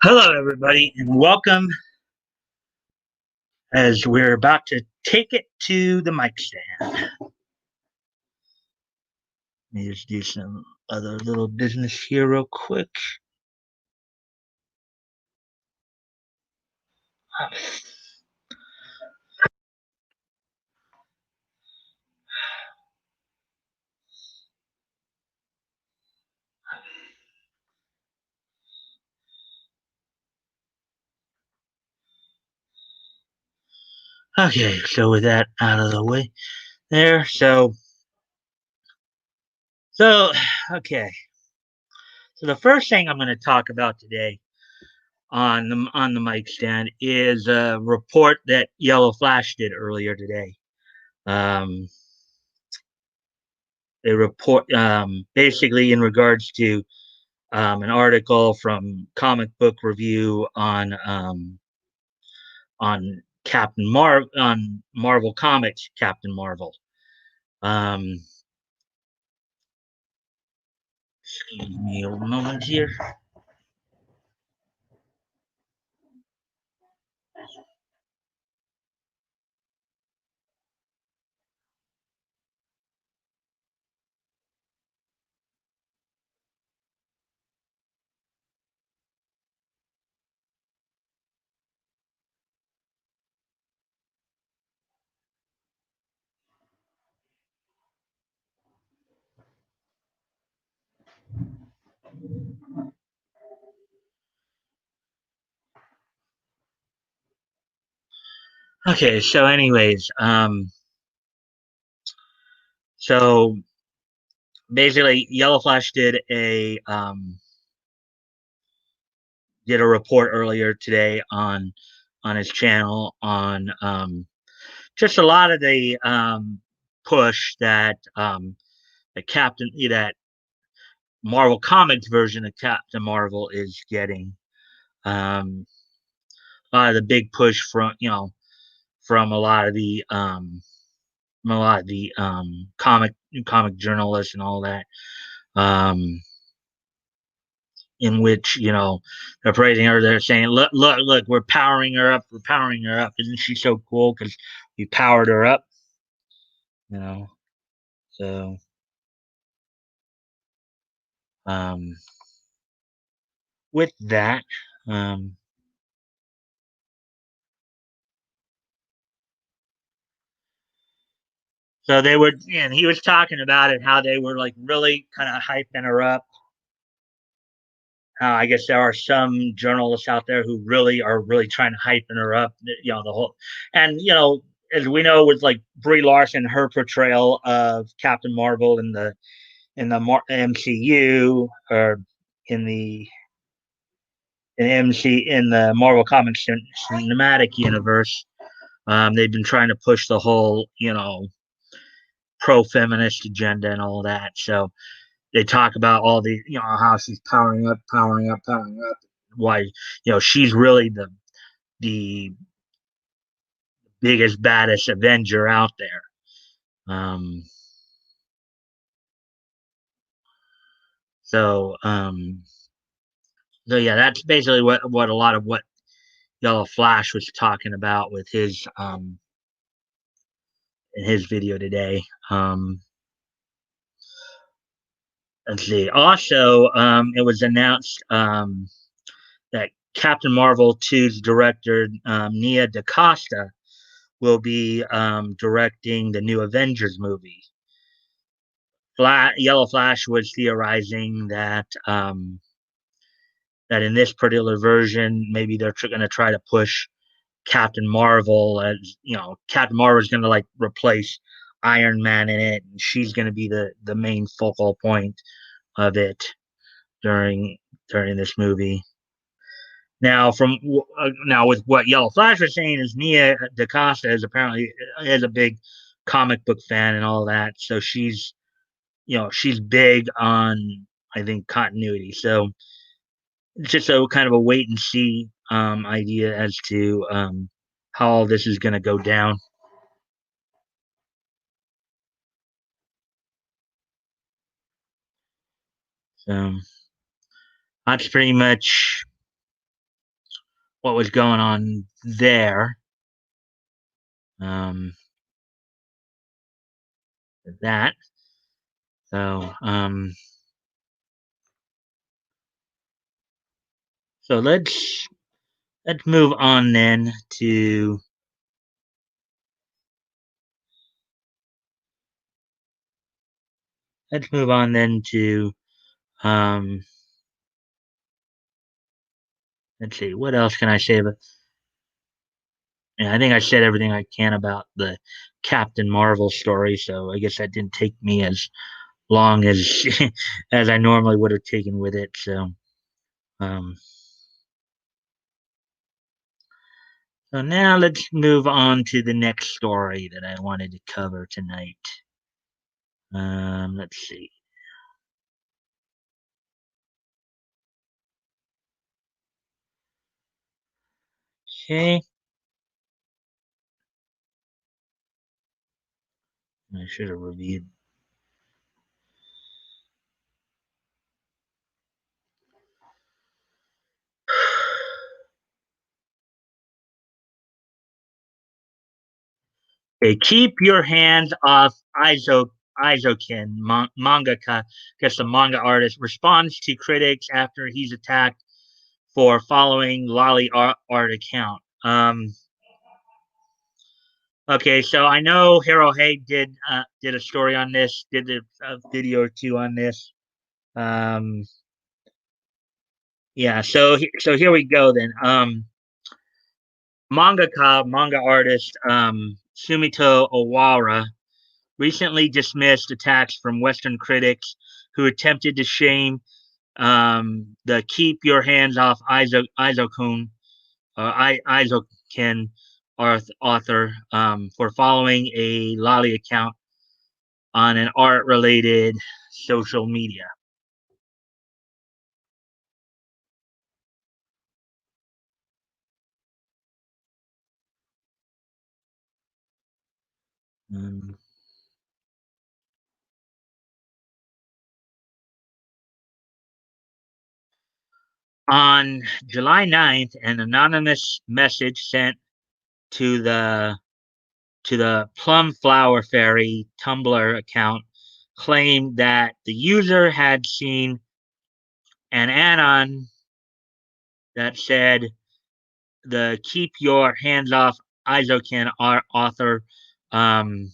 Hello, everybody, and welcome as we're about to take it to the mic stand. Let me just do some other little business here, real quick. Okay, so with that out of the way, there. So, okay. So the first thing I'm going to talk about today on the mic stand is a report that Yellow Flash did earlier today. Um, a report, basically in regards to an article from Comic Book Review on on Marvel Comics Captain Marvel. Um, Excuse me a moment here. Okay, so anyways, so basically, Yellow Flash did a report earlier today on his channel on just a lot of the push that that Marvel Comics version of Captain Marvel is getting. Um, a lot of the big push from a lot of the comic journalists and all that. Um, in which they're praising her. They're saying, "Look, look, look! We're powering her up. We're powering her up. Isn't she so cool? Because we powered her up." You know. So, um, with that, um, so they were, and he was talking about it, how they were like really kind of hyping her up. I guess there are some journalists out there who really are really trying to hyping her up. The whole, and as we know, with like Brie Larson, her portrayal of Captain Marvel in the MCU, or in the in the Marvel Comics cinematic universe. They've been trying to push the whole pro feminist agenda and all that. So they talk about all the how she's powering up, powering up, powering up. Why she's really the biggest baddest Avenger out there. Um, so um, so yeah, that's basically what a lot of what Yellow Flash was talking about with his in his video today. Let's see. Also, it was announced that Captain Marvel 2's director Nia DaCosta will be directing the new Avengers movie. Yellow Flash was theorizing that in this particular version, maybe they're going to try to push Captain Marvel, as Captain Marvel is going to like replace Iron Man in it, and she's going to be the main focal point of it during during this movie. Now, now with what Yellow Flash was saying, is Nia DaCosta is a big comic book fan and all that, so she's big on, I think, continuity. So it's just a kind of a wait and see idea as to how all this is going to go down. So that's pretty much what was going on there. Um, that. So, so let's move on then to let's move on then to um, let's see, what else can I say about. Yeah, I think I said everything I can about the Captain Marvel story, so I guess that didn't take me as long as as I normally would have taken with it. Um, so now let's move on to the next story that I wanted to cover tonight. Let's see. Okay, I should have reviewed. Okay, keep your hands off Izokin, mangaka, because the manga artist responds to critics after he's attacked for following Lolly art account. Okay, so I know Hero Haig did a story on this, did a video or two on this. Um, yeah, so here we go then. Manga artist Sumito Owara recently dismissed attacks from Western critics who attempted to shame the "Keep Your Hands Off Izokun" Izokin author for following a Lolly account on an art-related social media. Um, on July 9th, an anonymous message sent to the Plum Flower Fairy Tumblr account claimed that the user had seen an anon that said the "Keep Your Hands Off Izokin" author um,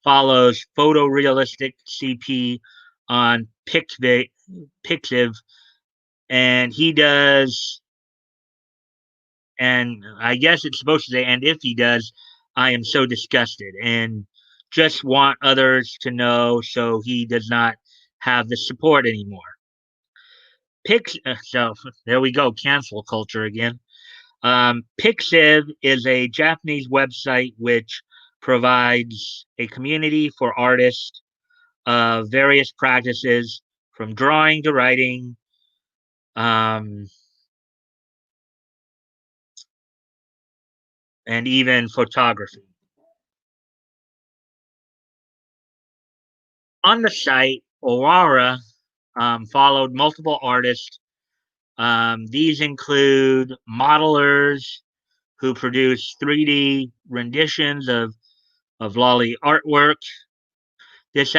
follows photorealistic CP on Pixiv, and he does, and I guess it's supposed to say, and if he does, I am so disgusted, and just want others to know so he does not have the support anymore. So there we go, cancel culture again. Pixiv is a Japanese website which provides a community for artists of various practices, from drawing to writing, um, and even photography. On the site, Aurora followed multiple artists. These include modelers who produce 3D renditions of Lolly artwork. This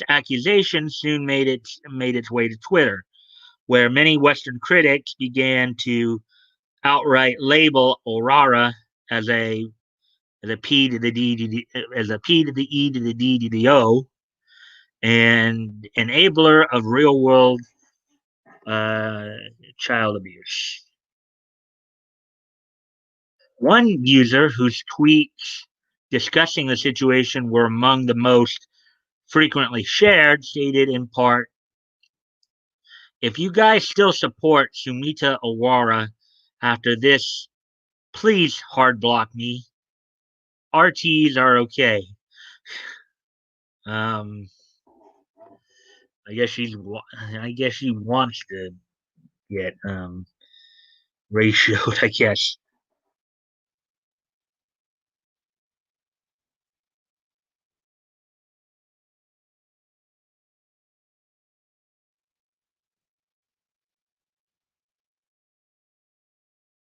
accusation soon made its way to Twitter, where many Western critics began to outright label Aurora as a P to the D to the as a P to the E to the D to the O, and enabler of real world uh, child abuse. One user whose tweets discussing the situation were among the most frequently shared stated in part, "If you guys still support Sumita Awara after this, please hard block me. RTs are okay." Um, I guess she wants to get ratioed. I guess.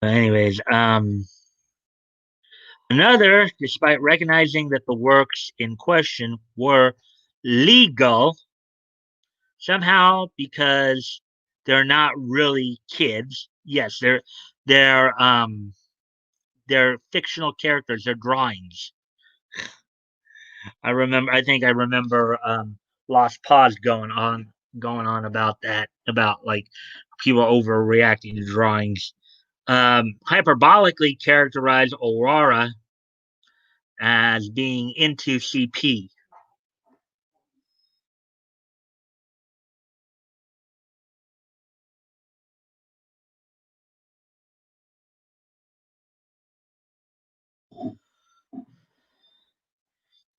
Anyways, another, despite recognizing that the works in question were legal, somehow because they're not really kids. Yes, they're they're fictional characters. They're drawings. I think I remember Lost Pause going on about that, about like people overreacting to drawings. Hyperbolically characterized Aurora as being into CP.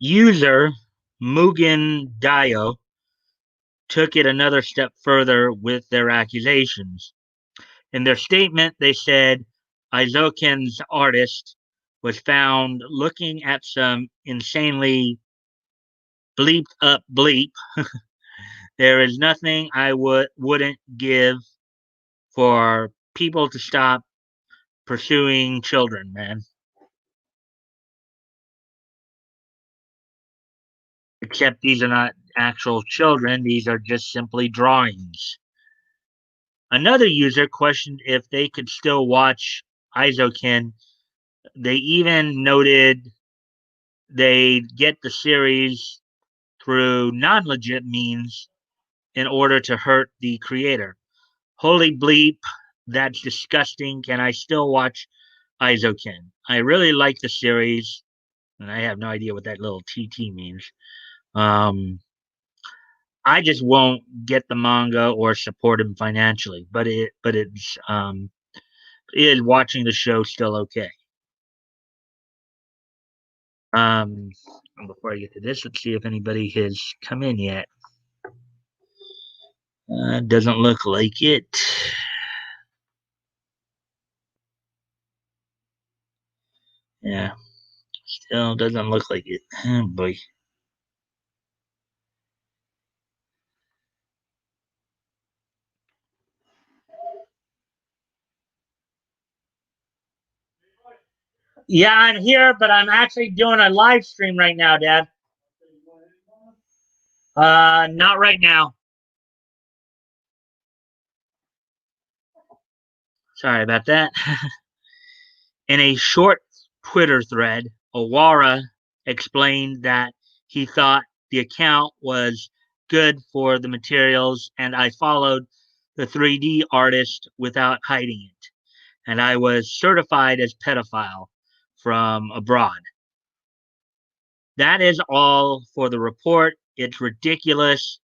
User Mugen Dio took it another step further with their accusations. In their statement, they said Izoken's artist was found looking at some insanely bleeped up bleep. There is nothing I wouldn't give for people to stop pursuing children, man. Except these are not actual children, these are just simply drawings. Another user questioned if they could still watch Izoken. They even noted they'd get the series through non legit means in order to hurt the creator. Holy bleep, that's disgusting. Can I still watch Izoken? I really like the series, and I have no idea what that little TT means. Um, I just won't get the manga or support him financially, but is watching the show still okay? Um, Before I get to this, let's see if anybody has come in yet. Doesn't look like it. Yeah, still doesn't look like it. Oh boy. Yeah, I'm here, but I'm actually doing a live stream right now, Dad. Not right now. Sorry about that. In a short Twitter thread, Owara explained that he thought the account was good for the materials, and I followed the 3D artist without hiding it. And I was certified as pedophile from abroad. That is all for the report. It's ridiculous.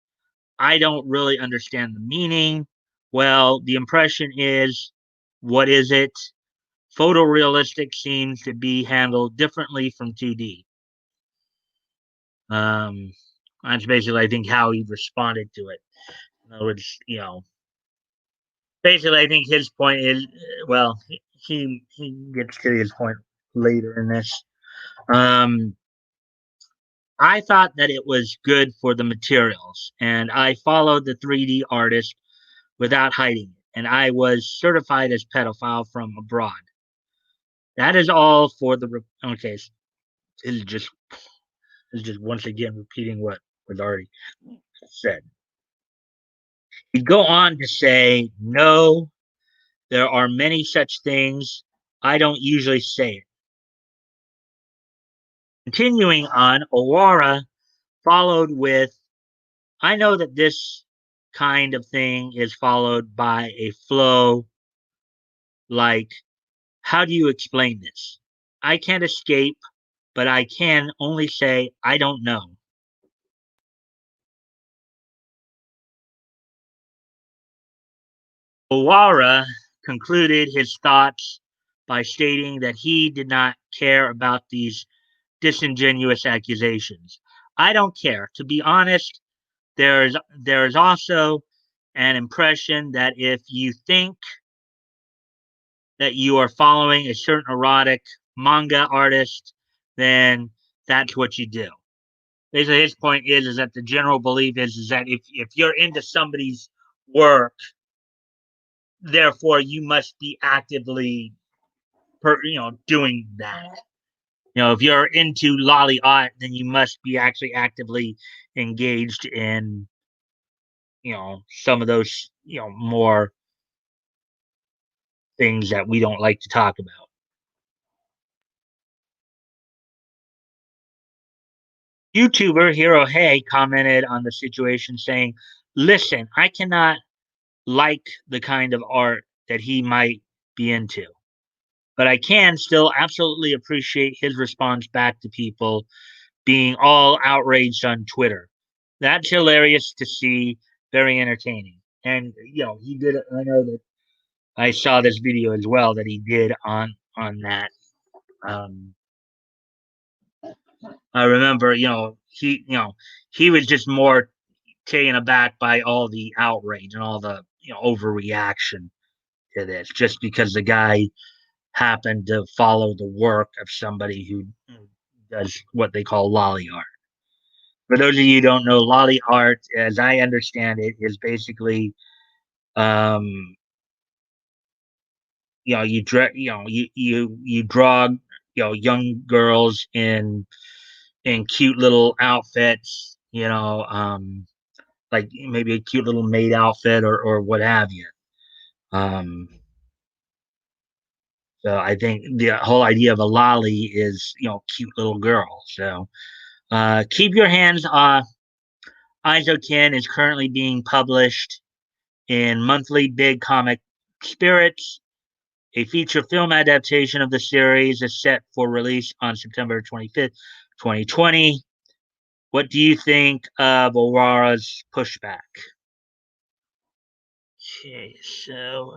I don't really understand the meaning. Well, the impression is, what is it? Photorealistic seems to be handled differently from 2D. Um, that's basically, I think, how he responded to it. In other words, basically, I think his point is, well, he gets to his point later in this. Um, I thought that it was good for the materials, and I followed the 3D artist without hiding it, and I was certified as pedophile from abroad. That is all for the. Okay, this is just once again repeating what was already said. He'd go on to say, "No, there are many such things. I don't usually say it." Continuing on, Owara followed with, "I know that this kind of thing is followed by a flow like, how do you explain this? I can't escape, but I can only say I don't know." Owara concluded his thoughts by stating that he did not care about these disingenuous accusations. I don't care. To be honest, there is also an impression that if you think that you are following a certain erotic manga artist, then that's what you do. Basically, his point is that the general belief is that if you're into somebody's work, therefore you must be actively. doing that. If you're into lolly art, then you must be actually actively engaged in some of those more things that we don't like to talk about. YouTuber Hero Hey commented on the situation saying, "Listen, I cannot like the kind of art that he might be into, but I can still absolutely appreciate his response back to people being all outraged on Twitter. That's hilarious to see, very entertaining." And he did. I know that I saw this video as well that he did on that. Um, I remember, he was just more taken aback by all the outrage and all the overreaction to this, just because the guy happened to follow the work of somebody who does what they call lolly art. For those of you who don't know, lolly art, as I understand it, is basically um, you draw young girls in cute little outfits, like maybe a cute little maid outfit or what have you. Um, so I think the whole idea of a lolly is cute little girl. So keep your hands off. Isokin is currently being published in monthly Big Comic Spirits. A feature film adaptation of the series is set for release on September 25th, 2020. What do you think of Aurara's pushback? Okay, so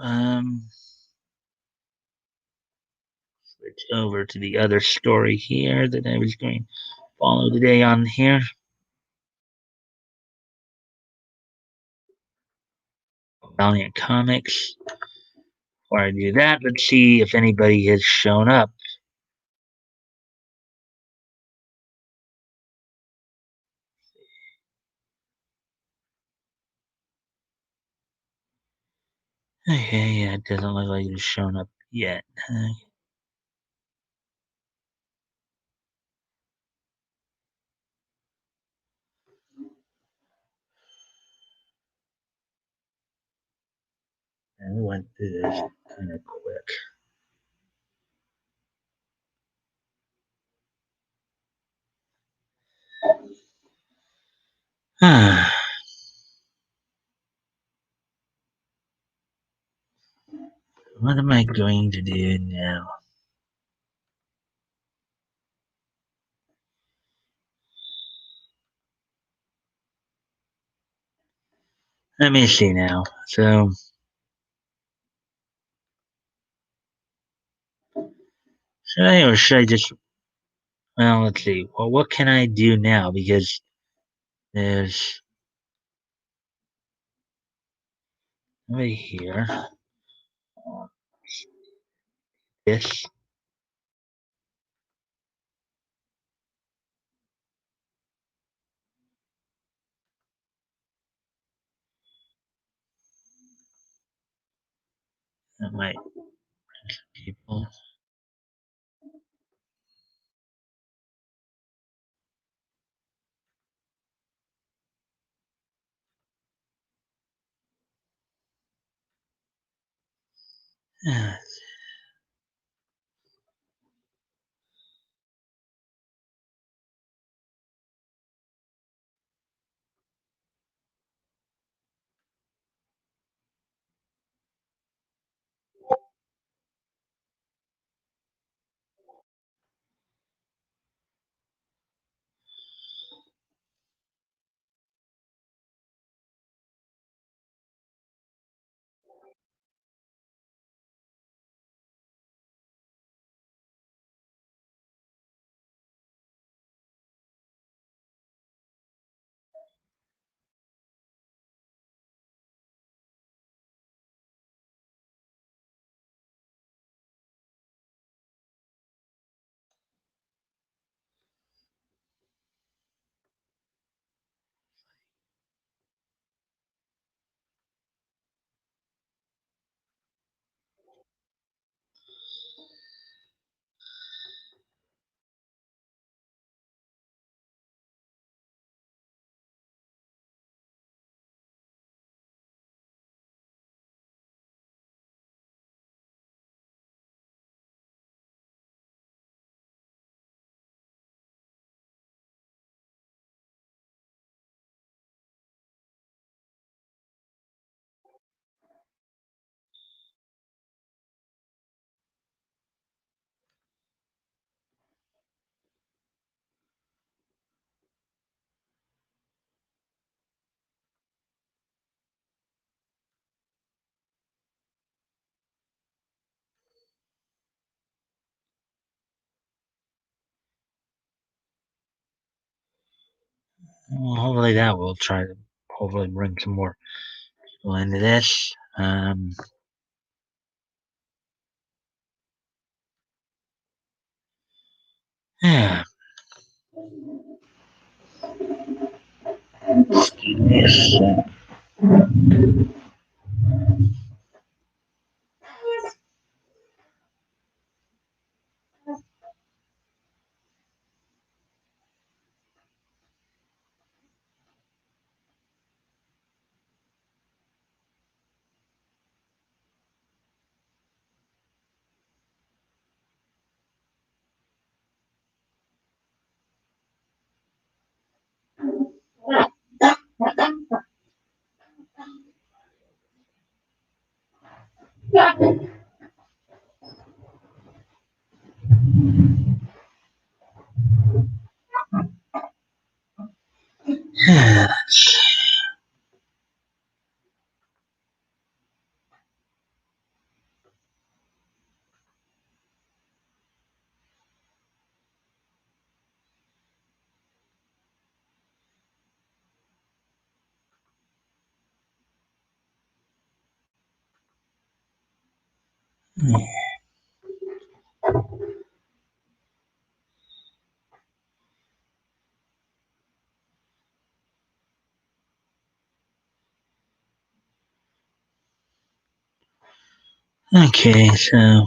switch over to the other story here that I was going to follow today on here. Valiant Comics. Before I do that, let's see if anybody has shown up. Okay, yeah, it doesn't look like it's shown up yet. And we went through this kind of quick. What am I going to do now? Let me see now. So, or should I just? Well, let's see. Well, what can I do now? Because there's right here. This. That might people. Well, hopefully that will try to hopefully bring some more people into this. Yeah. Yes. Okay, so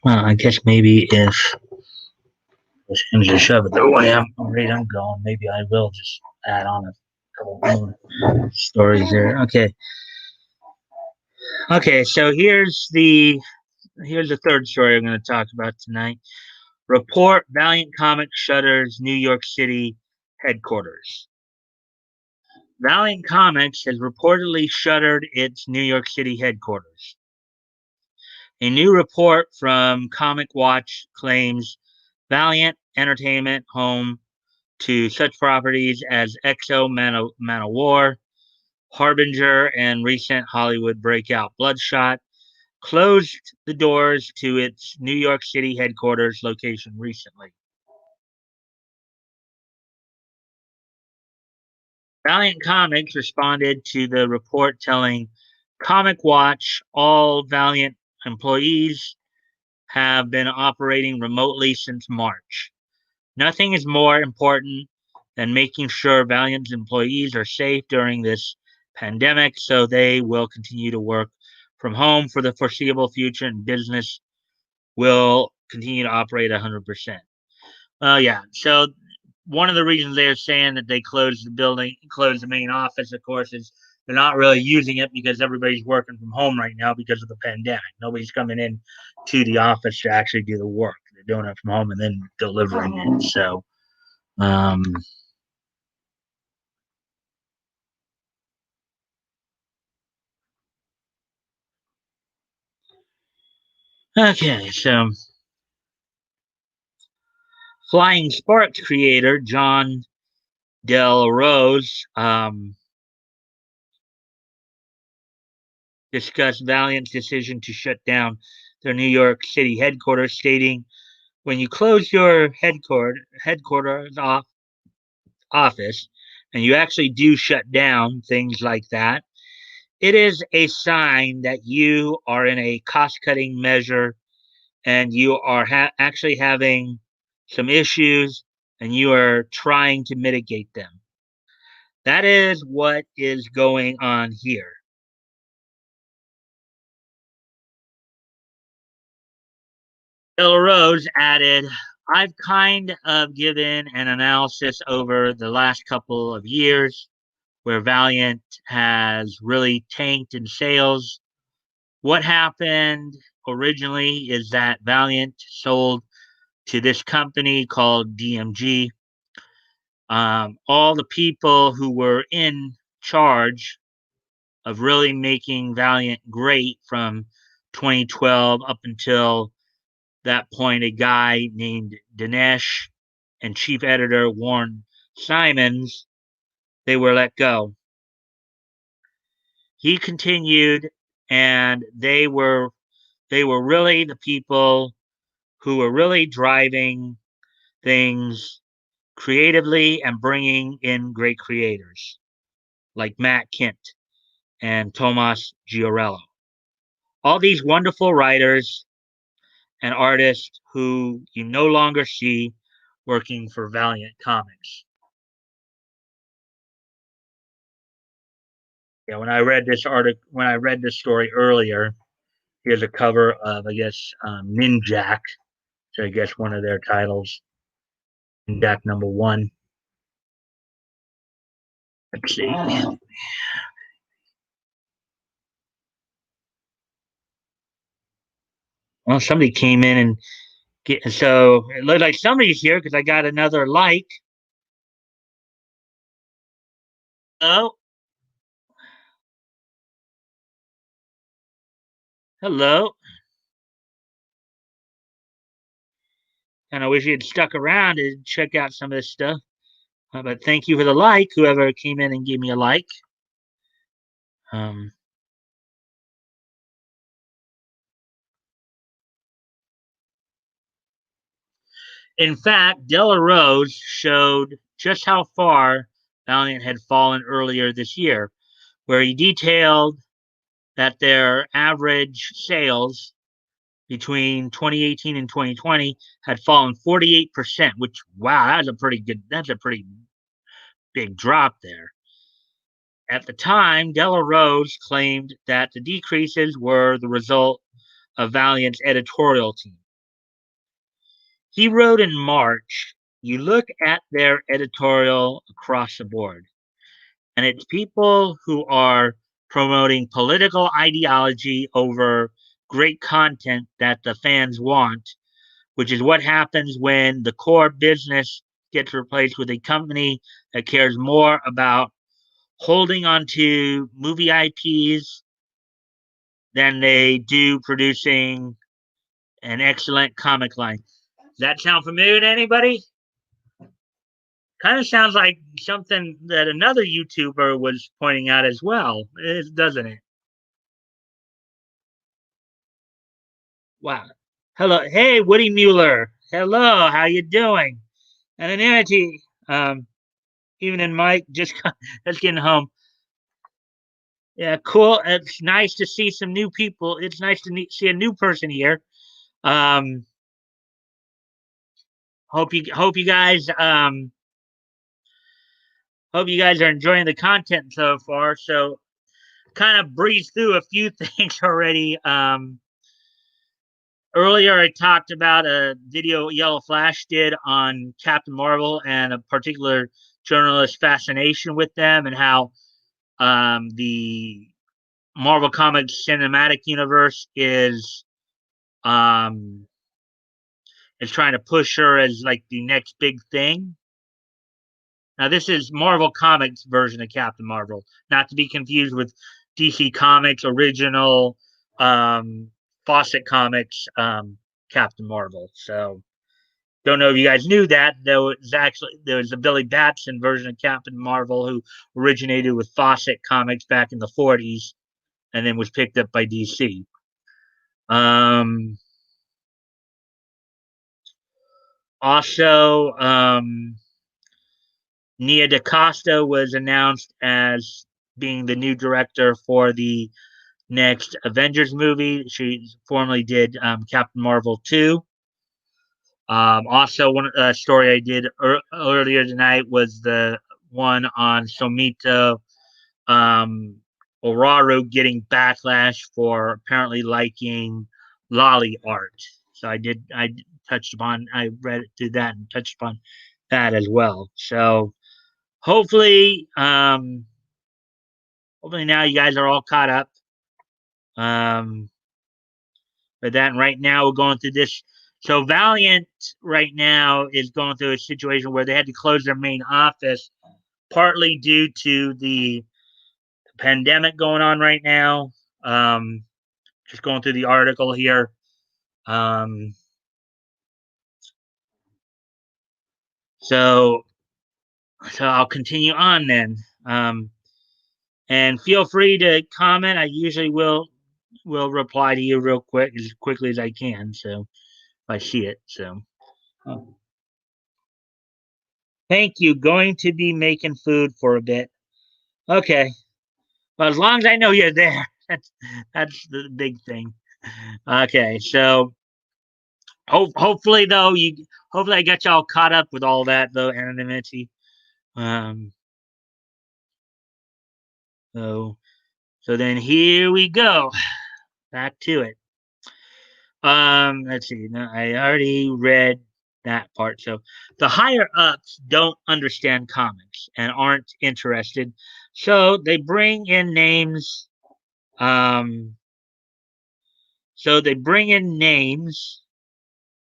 well, I guess maybe if push comes to shove it the way I'm going, maybe I will just add on a couple more stories there. Okay. So here's the third story I'm going to talk about tonight. Report: Valiant Comics shutters New York City headquarters. Valiant Comics has reportedly shuttered its New York City headquarters. A new report from Comic Watch claims Valiant Entertainment, home to such properties as Exo Manowar, Harbinger, and recent Hollywood breakout Bloodshot, closed the doors to its New York City headquarters location recently. Valiant Comics responded to the report telling Comic Watch all Valiant employees have been operating remotely since March. Nothing is more important than making sure Valiant's employees are safe during this pandemic, so they will continue to work from home for the foreseeable future, and business will continue to operate 100%. Yeah. So one of the reasons they're saying that they closed the building, closed the main office, of course, is they're not really using it because everybody's working from home right now because of the pandemic. Nobody's coming in to the office to actually do the work. They're doing it from home and then delivering it. So, um, okay. So, Flying Sparks creator John Del Rose discussed Valiant's decision to shut down their New York City headquarters, stating, "When you close your headquarters office and you actually do shut down things like that, it is a sign that you are in a cost cutting measure and you are actually having some issues and you are trying to mitigate them." That is what is going on here. Bill Rose added, "I've kind of given an analysis over the last couple of years where Valiant has really tanked in sales. What happened originally is that Valiant sold to this company called DMG. All the people who were in charge of really making Valiant great from 2012 up until that point, a guy named Dinesh and chief editor Warren Simons, they were let go." He continued, and they were really the people who were really driving things, creatively and bringing in great creators like Matt Kint and Tomas Giorello. All these wonderful writers and artists who you no longer see working for Valiant Comics. Yeah, when I read this story earlier, here's a cover of, I guess, Ninjak. So I guess one of their titles, Ninjak #1. Let's see. Well, somebody came in and so it looked like somebody's here because I got another like. Oh, hello. And I wish you had stuck around to check out some of this stuff. But thank you for the like, whoever came in and gave me a like. Um, in fact, Della Rose showed just how far Valiant had fallen earlier this year, where he detailed that their average sales between 2018 and 2020 had fallen 48%, which, wow, that's a pretty big drop there. At the time, Della Rose claimed that the decreases were the result of Valiant's editorial team. He wrote in March, you look at their editorial across the board, and it's people who are promoting political ideology over great content that the fans want, which is what happens when the core business gets replaced with a company that cares more about holding onto movie IPs than they do producing an excellent comic line. Does that sound familiar to anybody? Kind of sounds like something that another YouTuber was pointing out as well, doesn't it? Wow. Hello. Hey, Woody Mueller. Hello. How you doing? Anonymity. Even in Mike, just getting home. Yeah, cool. It's nice to see some new people. It's nice to see a new person here. Um, hope you guys are enjoying the content so far. So, kind of breeze through a few things already. Earlier, I talked about a video Yellow Flash did on Captain Marvel and a particular journalist's fascination with them, and how the Marvel Comics cinematic universe um, is trying to push her as like the next big thing. Now, this is Marvel Comics version of Captain Marvel, not to be confused with DC Comics original Fawcett Comics Captain Marvel. So, don't know if you guys knew that. There was a Billy Batson version of Captain Marvel who originated with Fawcett Comics back in the 40s and then was picked up by DC. Also, Nia DaCosta was announced as being the new director for the next Avengers movie. She formerly did Captain Marvel 2. Also, one story I did earlier tonight was the one on Somito Oraru getting backlash for apparently liking lolly art. So I read it through that and touched upon that as well. So hopefully, hopefully now you guys are all caught up. But that right now we're going through this. So Valiant right now is going through a situation where they had to close their main office, partly due to the pandemic going on right now. Just going through the article here. Um, so I'll continue on then. And feel free to comment. I usually will reply to you real quick, as quickly as I can. So if I see it. So Thank you. Going to be making food for a bit. Okay. Well, as long as I know you're there, that's the big thing. Okay, so hopefully though you hopefully I got y'all caught up with all that though anonymity. Um, so so then here we go back to it. Let's see. No, I already read that part. So the higher ups don't understand comics and aren't interested, so they bring in names. Um, so they bring in names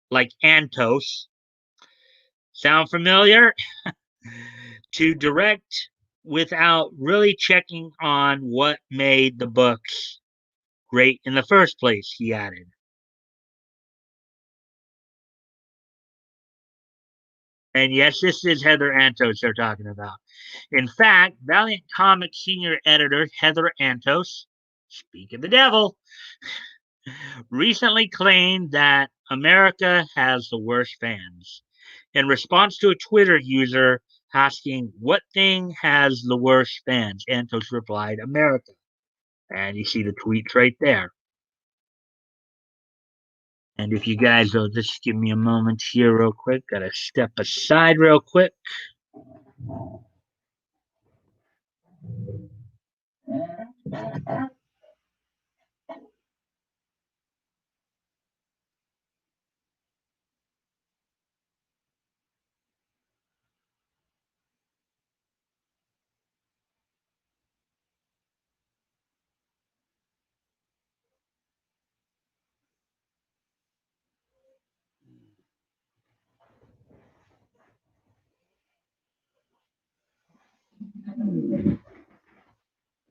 like Antos. Sound familiar? To direct without really checking on what made the books great in the first place, he added. And yes, this is Heather Antos they're talking about. In fact, Valiant Comics senior editor Heather Antos, speak of the devil, recently claimed that America has the worst fans. In response to a Twitter user asking what thing has the worst fans, Antos replied, America. And you see the tweets right there. And if you guys will just give me a moment here, real quick, gotta step aside real quick.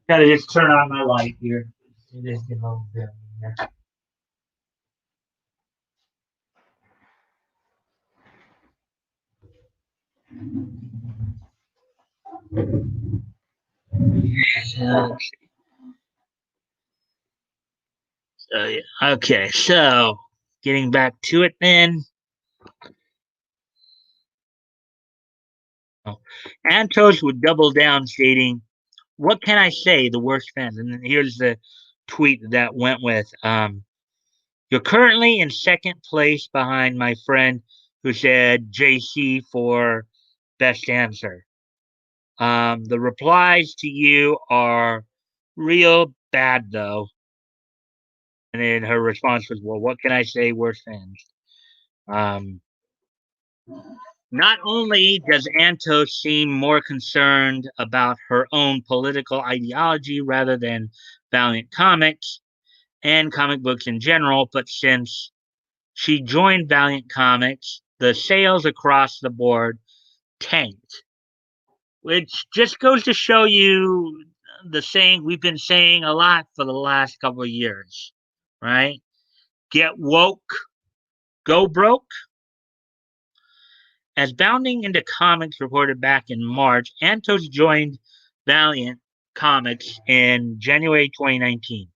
Gotta just turn on my light here. Just a moment there. So, yeah. Okay, so getting back to it then. Antos would double down, stating, "What can I say? The worst fans." And then here's the tweet that went with. You're currently in second place behind my friend who said JC for best answer. The replies to you are real bad though. And then her response was, "Well, what can I say? We're fans." Um, Not only does Anto seem more concerned about her own political ideology rather than Valiant Comics and comic books in general, but since she joined Valiant Comics, the sales across the board tanked, which just goes to show you the saying we've been saying a lot for the last couple of years, right? Get woke, go broke. As Bounding into Comics reported back in March, Antos joined Valiant Comics in January 2019.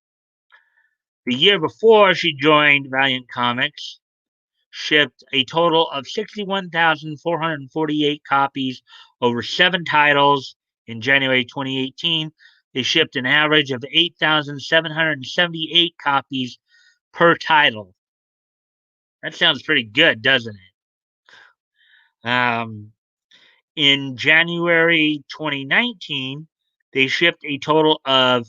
The year before she joined Valiant Comics, shipped a total of 61,448 copies over 7 titles in January 2018. They shipped an average of 8,778 copies per title. That sounds pretty good, doesn't it? In January 2019, they shipped a total of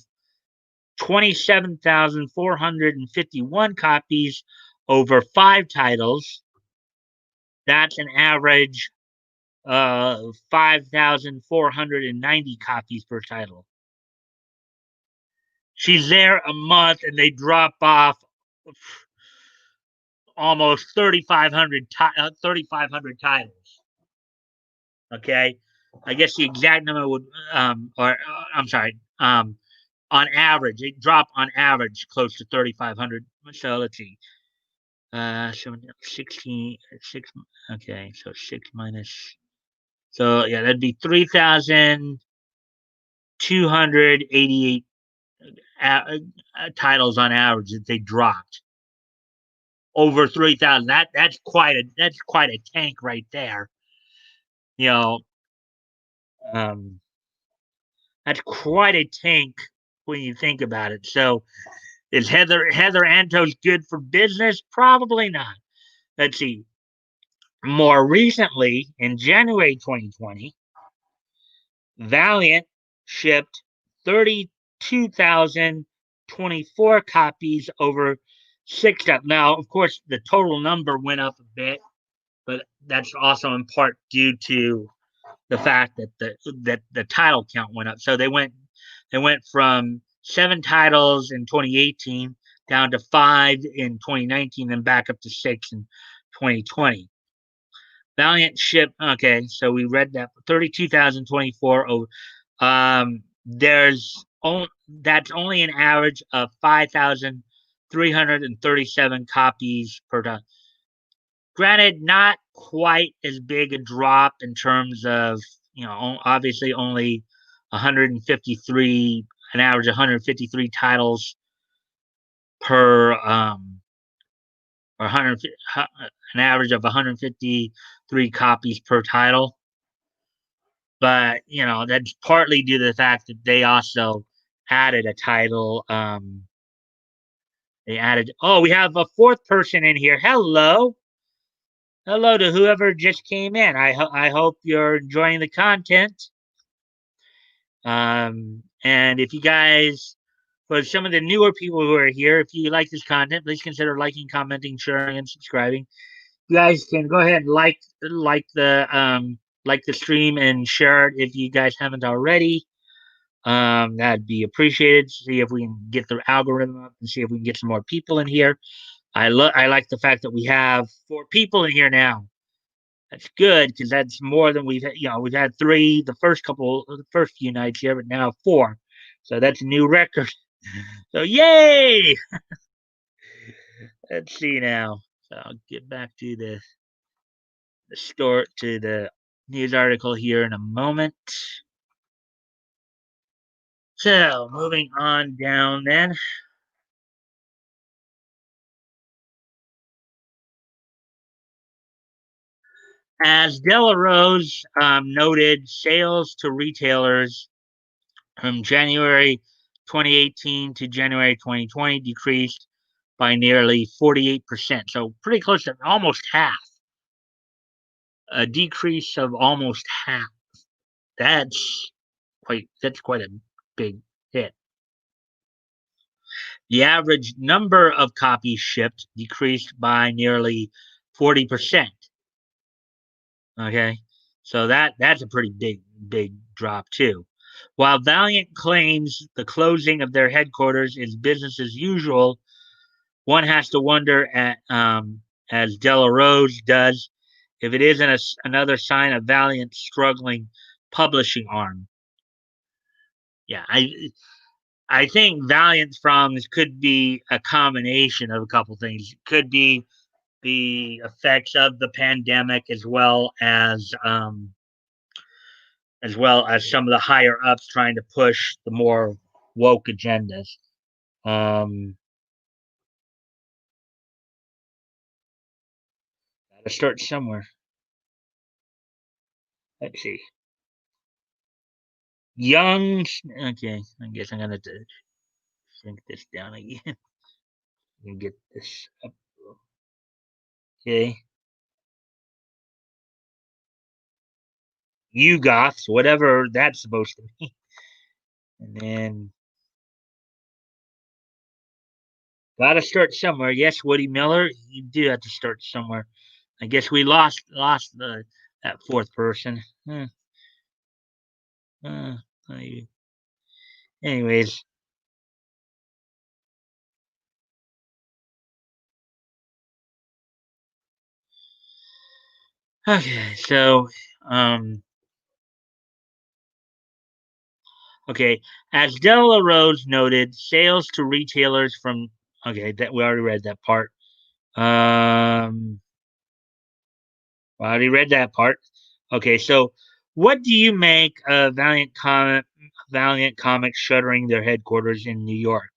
27,451 copies over 5 titles. That's an average of 5,490 copies per title. She's there a month and they drop off almost 3,500 titles. Okay. I guess the exact number would, I'm sorry, on average, it dropped on average close to 3,500. So let's see. 16, 6, okay, so 6 minus. So yeah, that'd be 3,288 titles on average that they dropped over 3,000. That's quite a tank right there. You know, Um, that's quite a tank when you think about it. So, is Heather Antos good for business? Probably not. Let's see. More recently, in January 2020, Valiant shipped 32,024 copies over six. Now, of course, the total number went up a bit, but that's also in part due to the fact that the title count went up. So they went from 7 titles in 2018 down to 5 in 2019, and back up to 6 in 2020. Valiant ship. Okay, so we read that 32,024. That's only an average of 5,337 copies per time. Granted, not quite as big a drop in terms of, obviously only 153, an average of 153 titles per, or 100, an average of 153 copies per title. But, that's partly due to the fact that they also added a title. We have a fourth person in here. Hello. Hello to whoever just came in. I hope you're enjoying the content. And if you guys, for some of the newer people who are here, if you like this content, please consider liking, commenting, sharing, and subscribing. You guys can go ahead and like the stream and share it if you guys haven't already. That'd be appreciated. See if we can get the algorithm up and see if we can get some more people in here. I like the fact that we have 4 people in here now. That's good because that's more than we've had. We've had 3 the first few nights here, but now 4. So that's a new record. So yay! Let's see now. So I'll get back to the news article here in a moment. So moving on down then. As Della Rose noted, sales to retailers from January 2018 to January 2020 decreased by nearly 48%. So pretty close to almost half. A decrease of almost half. That's quite a big hit. The average number of copies shipped decreased by nearly 40%. Okay. So that's a pretty big drop too. While Valiant claims the closing of their headquarters is business as usual, one has to wonder, as Della Rose does, if it isn't another sign of Valiant's struggling publishing arm. Yeah, I think Valiant's problems could be a combination of a couple things. It could be the effects of the pandemic, as some of the higher ups trying to push the more woke agendas. Um, Gotta start somewhere. Let's see. Young. Okay, I guess I'm gonna shrink this down again and get this up. Okay. You goths, whatever that's supposed to be. And then gotta start somewhere. Yes, Woody Miller, you do have to start somewhere. I guess we lost that fourth person. Uh, Anyways, okay. So, um, okay, as Della Rose noted, sales to retailers from okay, that we already read that part. Um, I already read that part. Okay, so what do you make of Valiant Comics shuttering their headquarters in New York?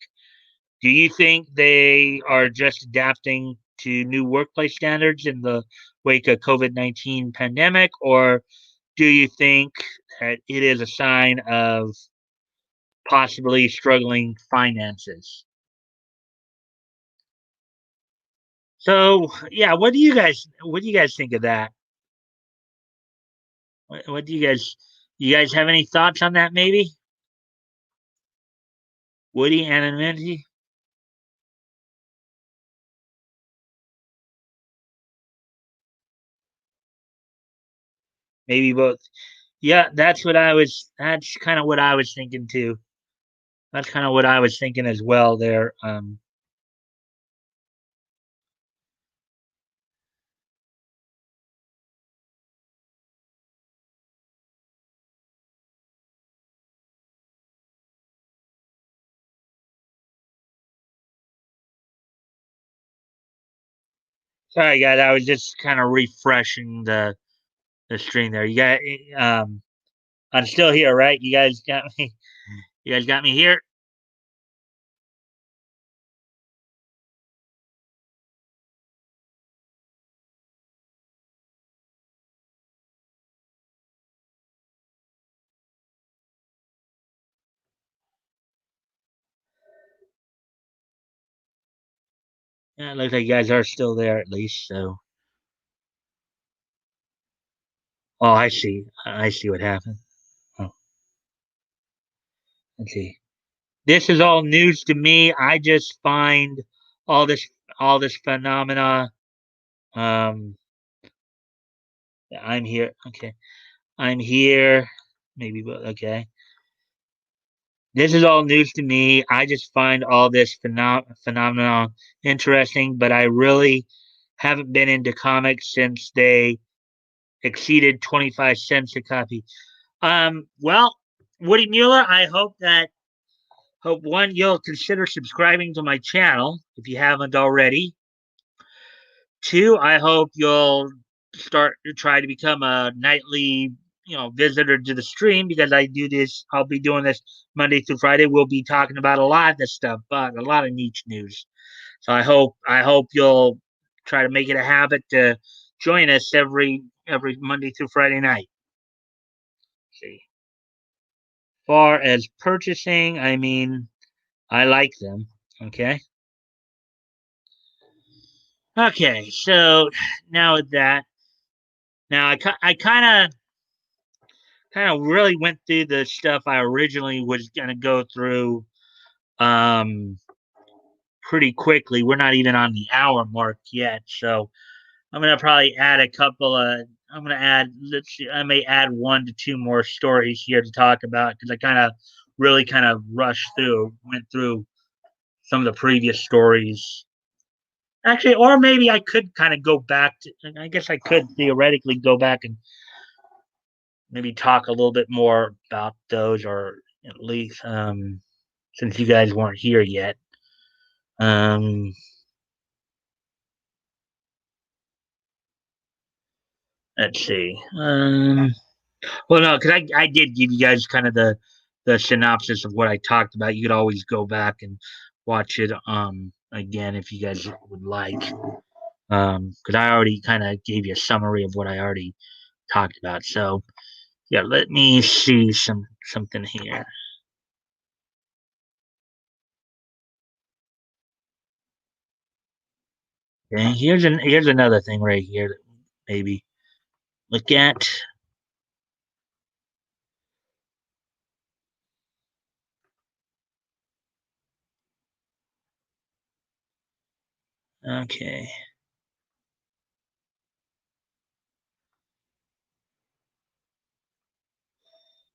Do you think they are just adapting to new workplace standards in the wake of COVID-19 pandemic, or do you think that it is a sign of possibly struggling finances? So, yeah, what do you guys think of that? What do you guys have any thoughts on that? Maybe Woody anonymity, maybe both. Yeah, That's kind of what I was thinking too. That's kind of what I was thinking as well. There. Sorry, guys. I was just kind of refreshing the stream there. You got. I'm still here, right? You guys got me. You guys got me here. Yeah, it looks like you guys are still there at least. So, oh, I see. I see what happened. Oh, let's see. This is all news to me. I just find all this all this phenomena. Um, I'm here. Okay, I'm here. Maybe, but okay. This is all news to me. I just find all this phenomenon interesting, but I really haven't been into comics since they exceeded 25 cents a copy. Well, Woody Mueller, I hope one you'll consider subscribing to my channel if you haven't already. Two, I hope you'll start to try to become a nightly, visitor to the stream because I do this. I'll be doing this Monday through Friday. We'll be talking about a lot of this stuff, but a lot of niche news. So I hope you'll try to make it a habit to join us every Monday through Friday night. See, far as purchasing, I mean, I like them. Okay. Okay. So now with that, now I kind of really went through the stuff I originally was gonna go through um pretty quickly. We're not even on the hour mark yet, so I'm gonna probably add a couple of. I'm gonna add. Let's see. I may add 1 to 2 more stories here to talk about because I kind of rushed through, went through some of the previous stories. Actually, or maybe I could kind of go back to. I guess I could theoretically go back and maybe talk a little bit more about those, or at least since you guys weren't here yet. Um, let's see. Well, no, because I did give you guys kind of the synopsis of what I talked about. You could always go back and watch it again if you guys would like. Because I already kind of gave you a summary of what I already talked about. So yeah, let me see something here. Okay, here's another thing right here that maybe look at. Okay.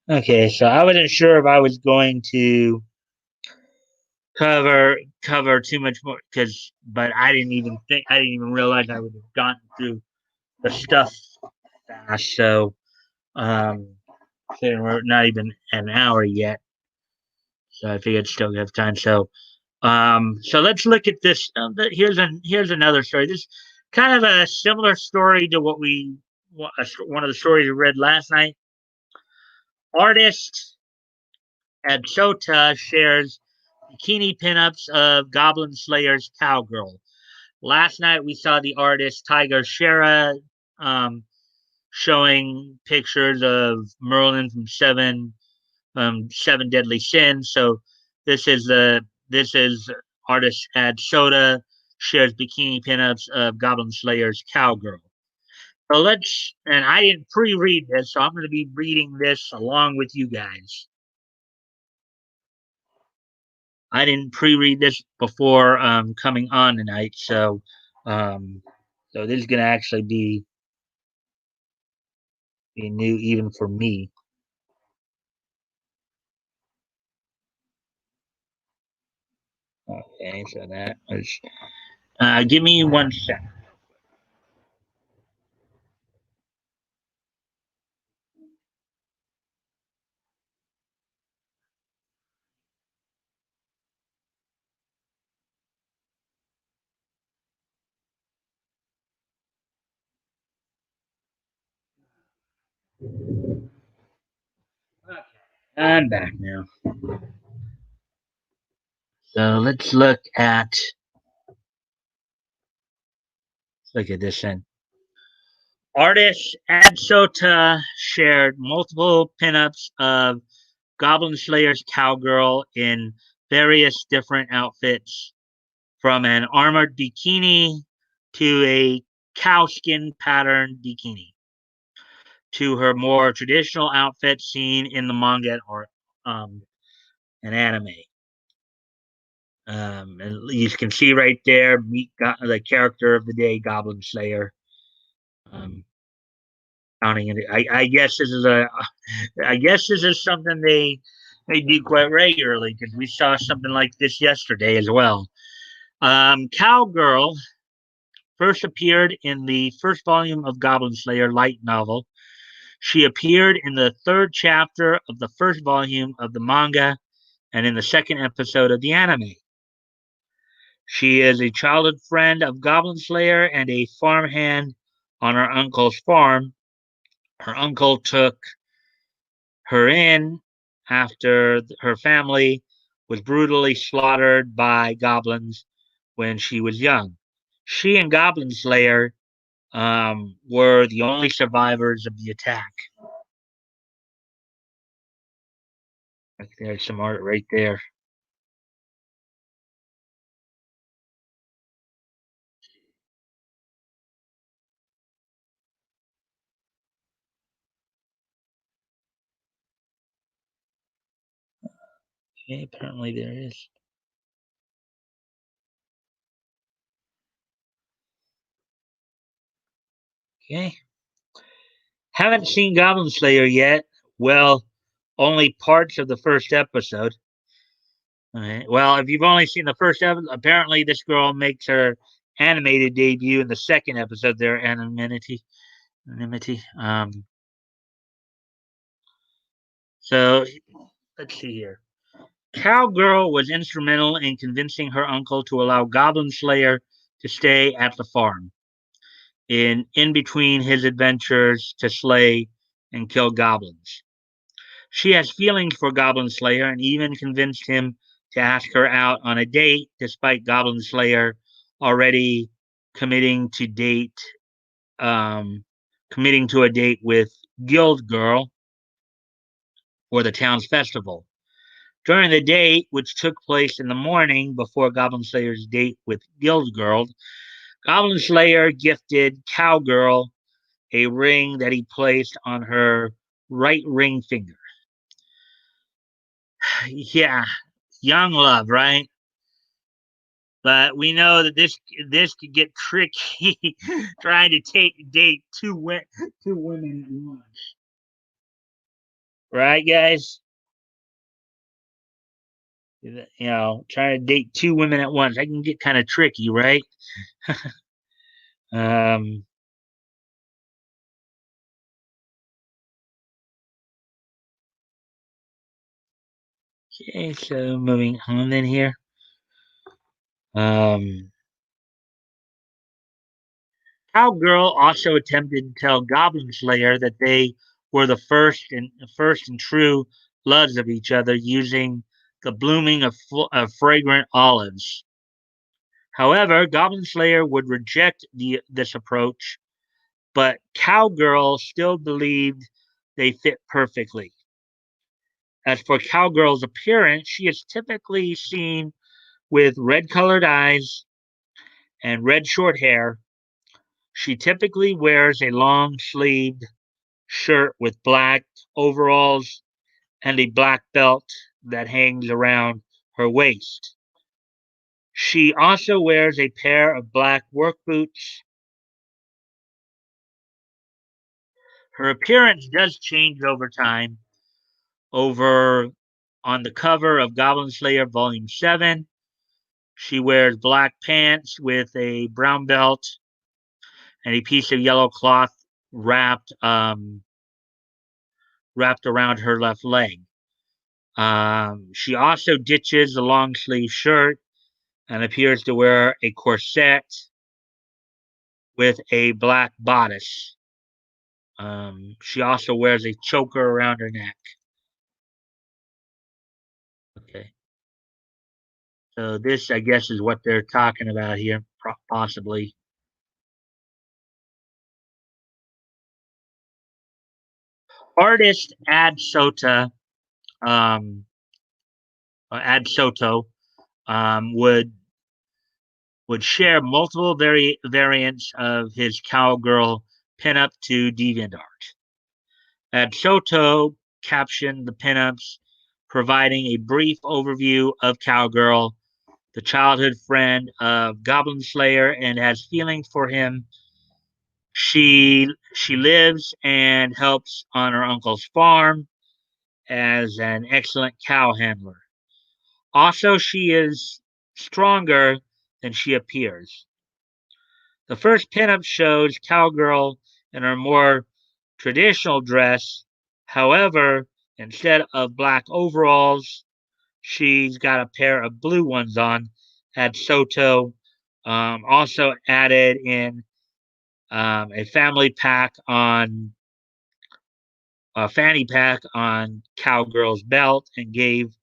Okay, so I wasn't sure if I was going to cover too much more because but I didn't even realize I would have gotten through the stuff fast. So um we're not even an hour yet. So I figured still have time. So let's look at this. Here's another story. This kind of a similar story to one of the stories we read last night. Artist at Shota shares bikini pinups of Goblin Slayer's cowgirl. Last night we saw the artist Tiger Shera um, showing pictures of Merlin from Seven Deadly Sins. So this is artist Ad Soda shares bikini pinups of Goblin Slayer's Cowgirl. So and I didn't pre-read this, so I'm going to be reading this along with you guys. I didn't pre-read this before coming on tonight, um, so this is going to actually be new even for me. Okay, so that was. Give me 1 second. Okay, I'm back now. So let's look at this then. Artist Absota shared multiple pinups of Goblin Slayer's Cowgirl in various different outfits, from an armored bikini to a cowskin patterned bikini to her more traditional outfit seen in the manga or an anime. And you can see right there, meet the character of the day, Goblin Slayer. Um, counting it, I guess this is I guess this is something they do quite regularly because we saw something like this yesterday as well. Cowgirl first appeared in the first volume of Goblin Slayer light novel. She appeared in the third chapter of the first volume of the manga and in the second episode of the anime. She is a childhood friend of Goblin Slayer and a farmhand on her uncle's farm. Her uncle took her in after her family was brutally slaughtered by goblins when she was young. She and Goblin Slayer were the only survivors of the attack. There's some art right there. Okay, apparently there is. Okay. Haven't seen Goblin Slayer yet. Well, only parts of the first episode. All right. Well, if you've only seen the first episode, apparently this girl makes her animated debut in the second episode. Their anonymity. So let's see here. Cowgirl was instrumental in convincing her uncle to allow Goblin Slayer to stay at the farm. In between his adventures to slay and kill goblins. She has feelings for Goblin Slayer and even convinced him to ask her out on a date, despite Goblin Slayer already committing to date, committing to a date with Guild Girl for the town's festival. During the date, which took place in the morning before Goblin Slayer's date with Guild Girl, Goblin Slayer gifted Cowgirl a ring that he placed on her right ring finger. Yeah, young love, right? But we know that this could get tricky trying to date two women at once, right, guys? Trying to date two women at once, that can get kind of tricky, right? um, okay, so moving on then here. Um, Cowgirl also attempted to tell Goblin Slayer that they were the first and true loves of each other using the blooming of fragrant olives. However, Goblin Slayer would reject this approach, but Cowgirl still believed they fit perfectly. As for Cowgirl's appearance, she is typically seen with red colored eyes and red short hair. She typically wears a long sleeved shirt with black overalls and a black belt that hangs around her waist. She also wears a pair of black work boots. Her appearance does change over time. Over on the cover of Goblin Slayer Volume 7, she wears black pants with a brown belt and a piece of yellow cloth wrapped wrapped around her left leg. She also ditches the long sleeve shirt and appears to wear a corset with a black bodice. She also wears a choker around her neck. Okay. So this, I guess, is what they're talking about here, possibly. Artist um, Ad Soto, would share multiple variants of his cowgirl pinup to DeviantArt. Ad Soto captioned the pinups, providing a brief overview of Cowgirl, the childhood friend of Goblin Slayer, and has feelings for him. She lives and helps on her uncle's farm as an excellent cow handler. Also, she is stronger than she appears. The first pinup shows Cowgirl in her more traditional dress. However, instead of black overalls, she's got a pair of blue ones on. Had Soto also added in a fanny pack on Cowgirl's belt and gave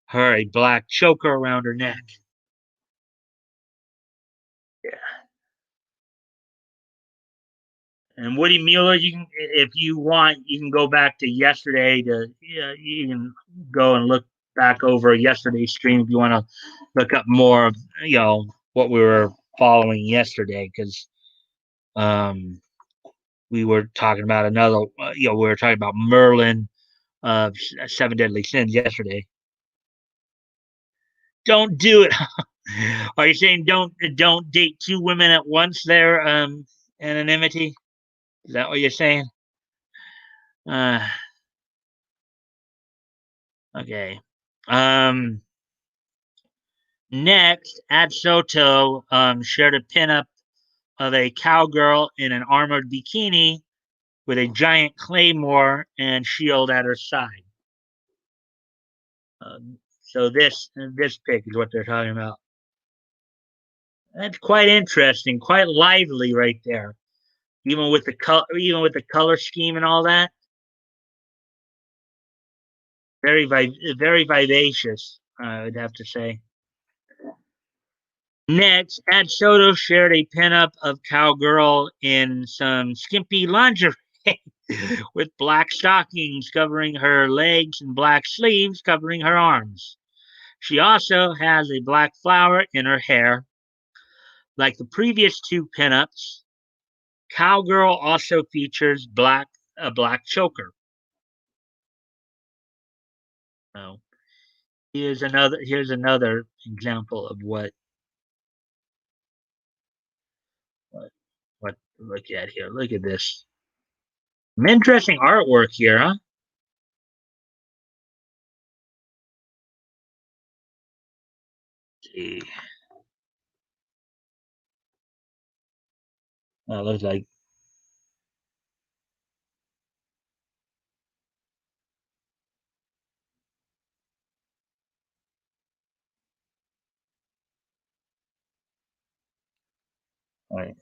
her a black choker around her neck. Yeah. And Woody Mueller, you can, if you want, you can go back to yesterday to, yeah, you can go and look back over yesterday's stream if you want to look up more of, what we were following yesterday, because um, we were talking about we were talking about Merlin of Seven Deadly Sins yesterday. Don't do it. Are you saying don't date two women at once? There, anonymity. Is that what you're saying? Uh, okay. Um, Next, Ad Soto shared a pinup of a cowgirl in an armored bikini with a giant claymore and shield at her side. So this pic is what they're talking about. That's quite interesting, quite lively right there. Even with the color scheme and all that, very vivacious. I would have to say. Next, Ad Soto shared a pinup of Cowgirl in some skimpy lingerie with black stockings covering her legs and black sleeves covering her arms. She also has a black flower in her hair. Like the previous two pinups, Cowgirl also features a black choker. So here's another example of what what to look at here. Look at this. Some interesting artwork here, huh? Let's see. Looks like all right.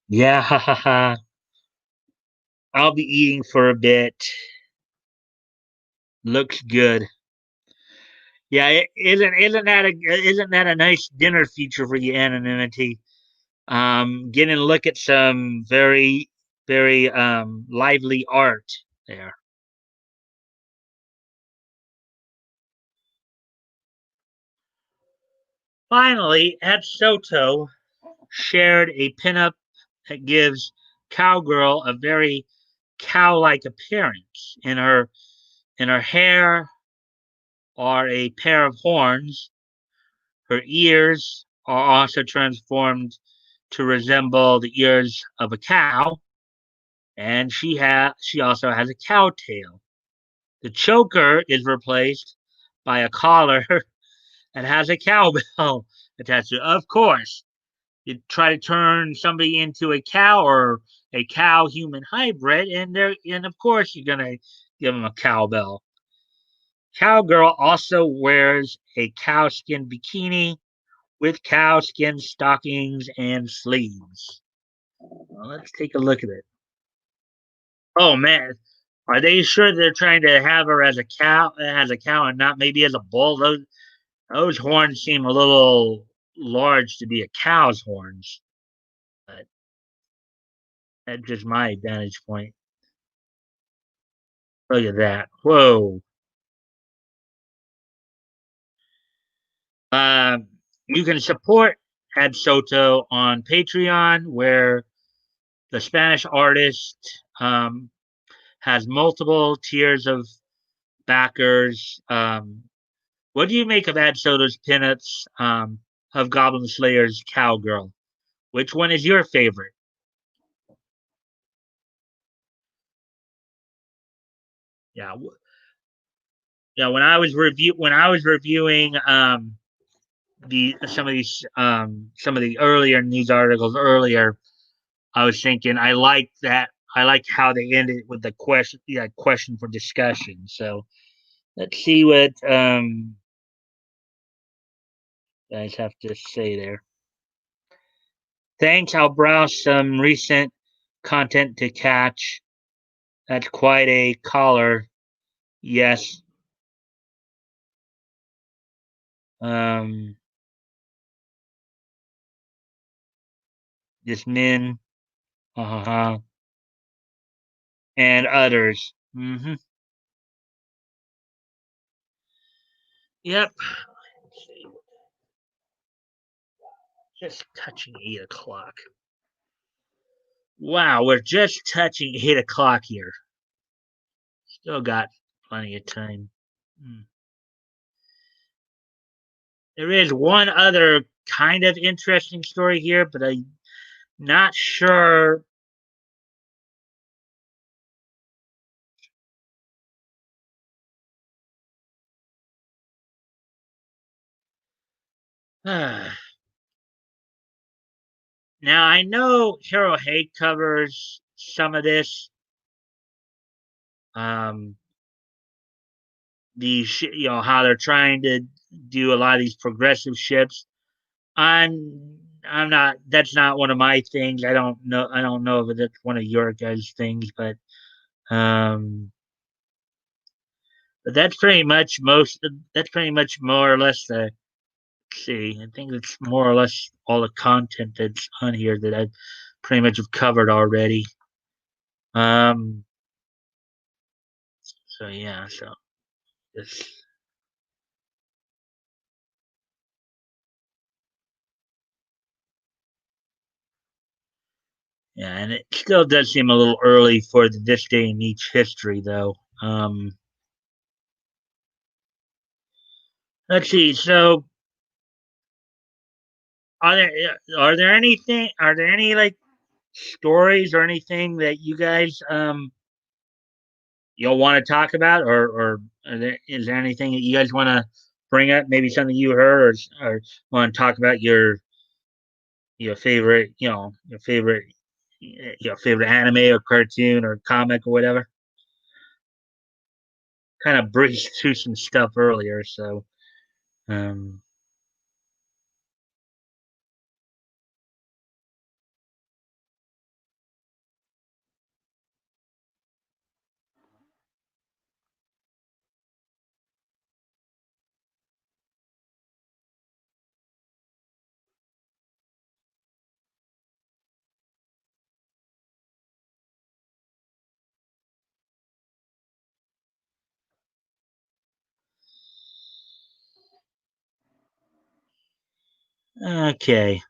Yeah, I'll be eating for a bit. Looks good. Yeah, isn't that a nice dinner feature for you, anonymity? Getting a look at some very, very lively art there. Finally, Ed Soto shared a pinup that gives Cowgirl a very cow-like appearance. In her hair are a pair of horns. Her ears are also transformed to resemble the ears of a cow, and she also has a cow tail. The choker is replaced by a collar that has a cowbell attached to it. Of course, you try to turn somebody into a cow or a cow human hybrid, and of course you're gonna give them a cowbell. Cowgirl also wears a cowskin bikini with cowskin stockings and sleeves. Well, let's take a look at it. Oh man, are they sure they're trying to have her as a cow, and not maybe as a bull? Those horns seem a little large to be a cow's horns, but that's just my vantage point. Look at that! Whoa. Um, you can support Ad Soto on Patreon, where the Spanish artist has multiple tiers of backers. What do you make of Ad Soto's pinups of Goblin Slayer's Cowgirl? Which one is your favorite? Yeah, yeah. When I was reviewing the some of the earlier news articles earlier, I was thinking I like that. I like how they ended with the question for discussion. So let's see what guys have to say there. Thanks. I'll browse some recent content to catch. That's quite a caller. Yes. Um, this Min, uh-huh, and others. Yep. Just touching 8 o'clock. Wow, we're just touching 8 o'clock here. Still got plenty of time. Hmm. There is one other kind of interesting story here, but I'm not sure. Now I know Hero Hate covers some of this. Um, how they're trying to do a lot of these progressive ships. I'm not. That's not one of my things. I don't know. I don't know if it's one of your guys' things, um, but that's pretty much most. That's pretty much more or less the. Let's see, I think it's more or less all the content that's on here that I pretty much have covered already. Um. So yeah. So this. Yeah, and it still does seem a little early for this day in each history, though. Let's see. So, are there any like stories or anything that you guys you'll want to talk about, or is there anything that you guys want to bring up? Maybe something you heard, or want to talk about your favorite, your favorite anime or cartoon or comic or whatever. Kind of breezed through some stuff earlier, so um, Okay.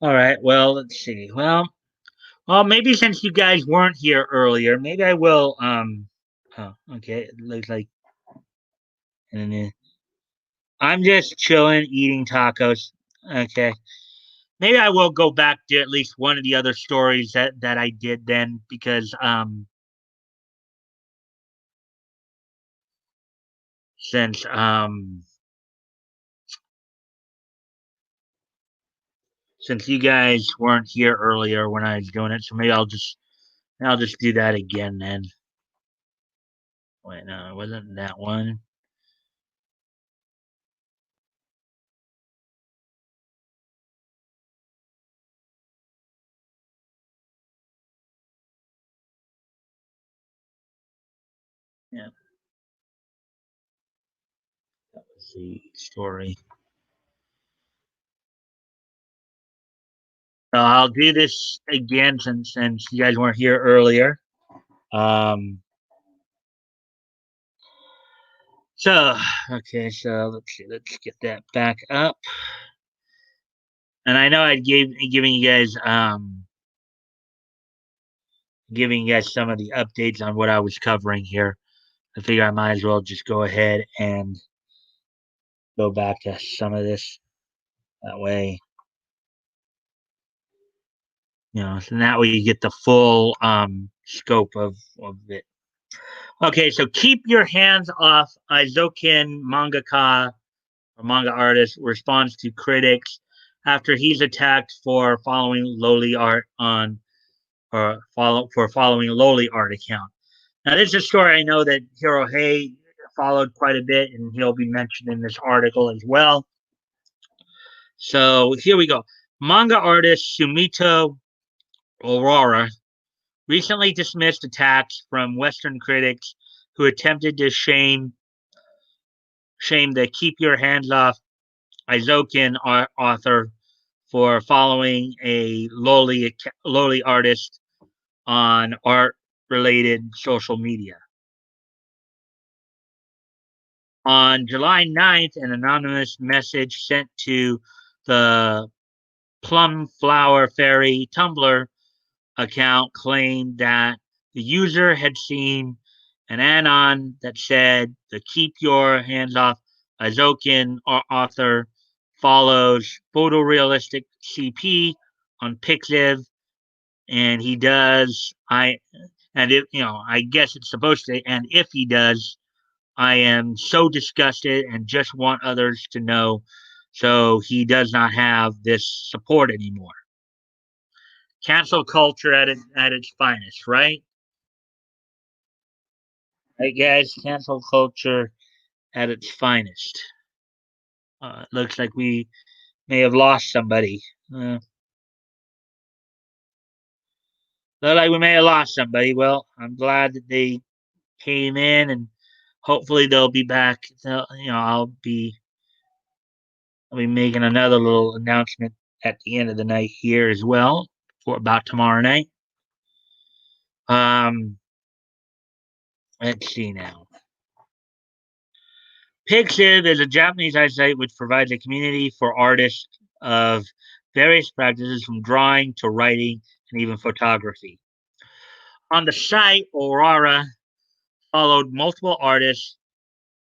All right. Well, let's see. Well, maybe since you guys weren't here earlier, maybe I will. Oh, okay. It looks like. And then I'm just chilling, eating tacos. Okay. Maybe I will go back to at least one of the other stories that I did then, because since since you guys weren't here earlier when I was doing it, so maybe I'll just do that again then. Wait, no, it wasn't that one. Yeah, that was the story. So I'll do this again since you guys weren't here earlier. Um, so okay, so let's see, let's get that back up. And I know I gave giving you guys giving you guys some of the updates on what I was covering here. I figure I might as well just go ahead and go back to some of this that way. So that way you get the full scope of it. Okay, so keep your hands off Aizokin mangaka or manga artist responds to critics after he's attacked for following lowly art on or following lowly art account. Now this is a story I know that Hirohei followed quite a bit, and he'll be mentioned in this article as well. So here we go. Manga artist Sumito Aurora recently dismissed attacks from Western critics who attempted to shame the "Keep Your Hands Off" Izokin author for following a lowly artist on art related social media. On July 9th, an anonymous message sent to the Plum Flower Fairy Tumblr account claimed that the user had seen an anon that said the "Keep Your Hands Off Azokin" author follows photorealistic CP on Pixiv, and he does and if I guess it's supposed to, and if he does, I am so disgusted and just want others to know, so he does not have this support anymore. Cancel culture at its finest, right? Right, guys, cancel culture at its finest. It looks like we may have lost somebody. Look like we may have lost somebody. Well, I'm glad that they came in, and hopefully they'll be back. I'll be making another little announcement at the end of the night here as well for about tomorrow night. Um, let's see now. Pixiv is a Japanese site which provides a community for artists of various practices from drawing to writing and even photography. On the site, Aurora followed multiple artists.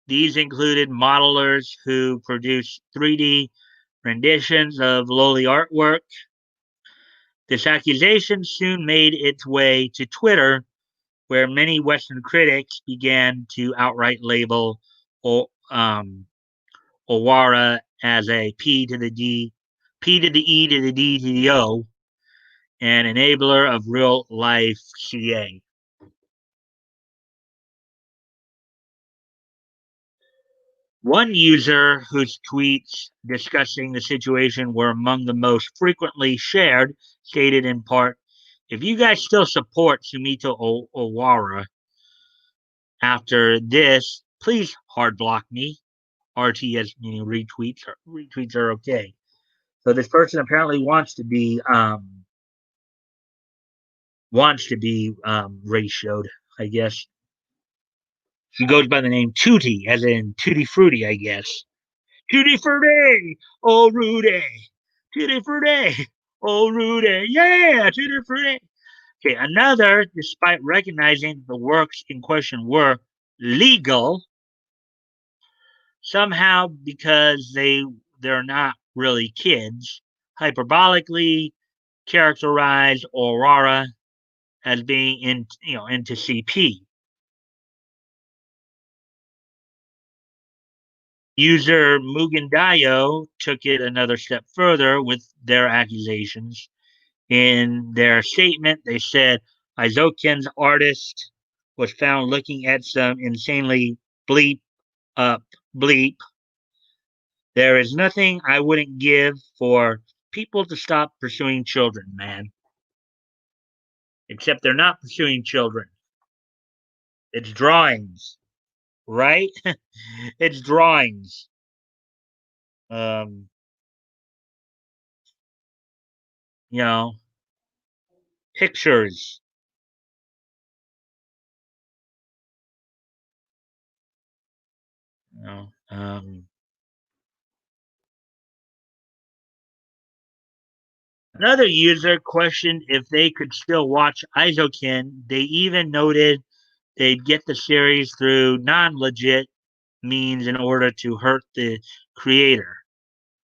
These included modelers who produced 3D renditions of lowly artwork. This accusation soon made its way to Twitter, where many Western critics began to outright label Owara as a P to the E to the D to the O, an enabler of real life CA. One user whose tweets discussing the situation were among the most frequently shared stated in part, "If you guys still support Sumito Owara after this, please hard block me." RTS meaning retweets. Retweets are okay. So this person apparently wants to be wants to be ratioed, I guess. She goes by the name Tutti, as in Tutti Frutti, I guess. Tutti Frutti, oh Rudy. Tutti Frutti, oh Rudy. Yeah, Tutti Frutti. Okay, another, despite recognizing the works in question were legal, somehow because they're not really kids, hyperbolically characterized Aurora as being into CP. User Mugendayo took it another step further with their accusations. In their statement, they said Izoken's artist was found looking at some insanely bleep up bleep. There is nothing I wouldn't give for people to stop pursuing children, man. Except they're not pursuing children. It's drawings, right? It's drawings. Um, you know, pictures. You know, another user questioned if they could still watch Izokin. They even noted they'd get the series through non-legit means in order to hurt the creator.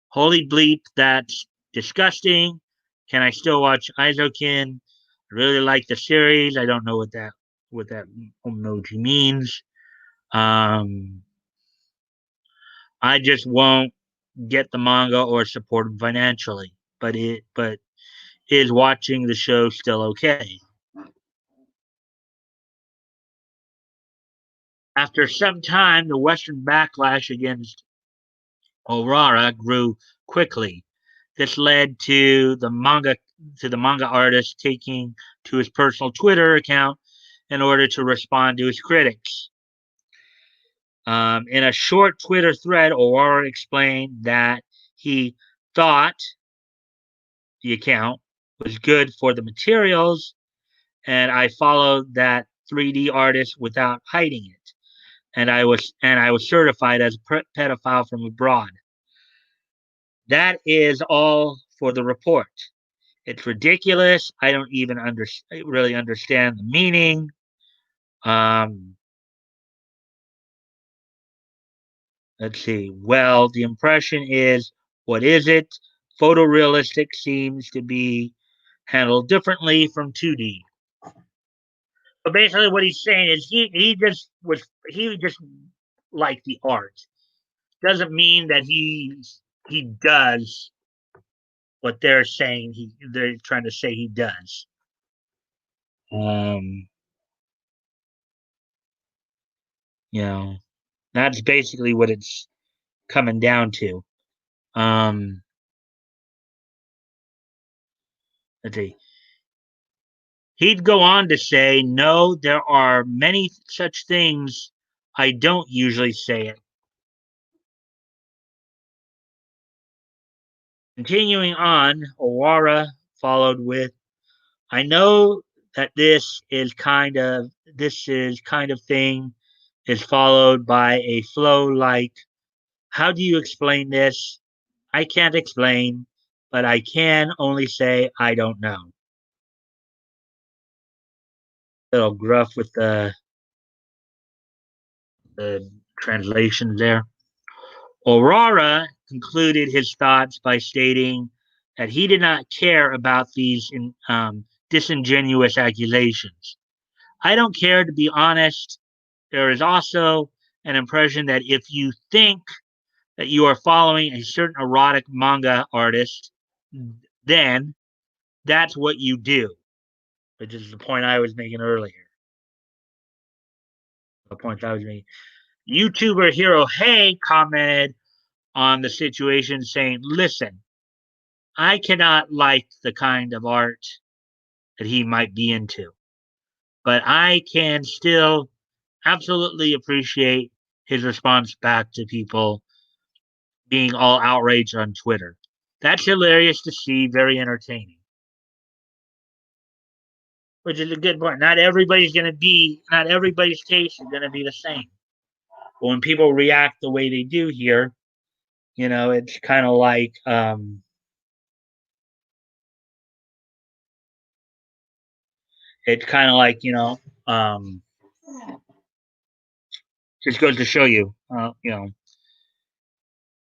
Holy bleep, that's disgusting. Can I still watch Izokin? I really like the series. I don't know what that emoji means. Um, I just won't get the manga or support them financially. But is watching the show still okay? After some time, the Western backlash against Aurora grew quickly. This led to the manga artist taking to his personal Twitter account in order to respond to his critics. In a short Twitter thread, Aurora explained that he thought the account was good for the materials, and I followed that 3D artist without hiding it. And I was certified as a pedophile from abroad. That is all for the report. It's ridiculous. I don't even really understand the meaning. Um, let's see. Well, the impression is, what is it? Photorealistic seems to be handled differently from 2D. But basically, what he's saying is he just liked the art. Doesn't mean that he does what they're trying to say he does. Um, you know, that's basically what it's coming down to. Um, let's see. He'd go on to say, "No, there are many such things. I don't usually say it." Continuing on, Owara followed with, "I know that this is kind of thing is followed by a flow like, how do you explain this? I can't explain, but I can only say I don't know." Little gruff with the translation there. Aurora concluded his thoughts by stating that he did not care about these disingenuous accusations. "I don't care, to be honest. There is also an impression that if you think that you are following a certain erotic manga artist, then that's what you do," which is the point I was making earlier. The point I was making. YouTuber Hero Hey commented on the situation saying, "Listen, I cannot like the kind of art that he might be into, but I can still absolutely appreciate his response back to people being all outraged on Twitter. That's hilarious to see, very entertaining." which is a good point. Not everybody's taste is going to be the same. But when people react the way they do here, it's kind of like, um, just goes to show you,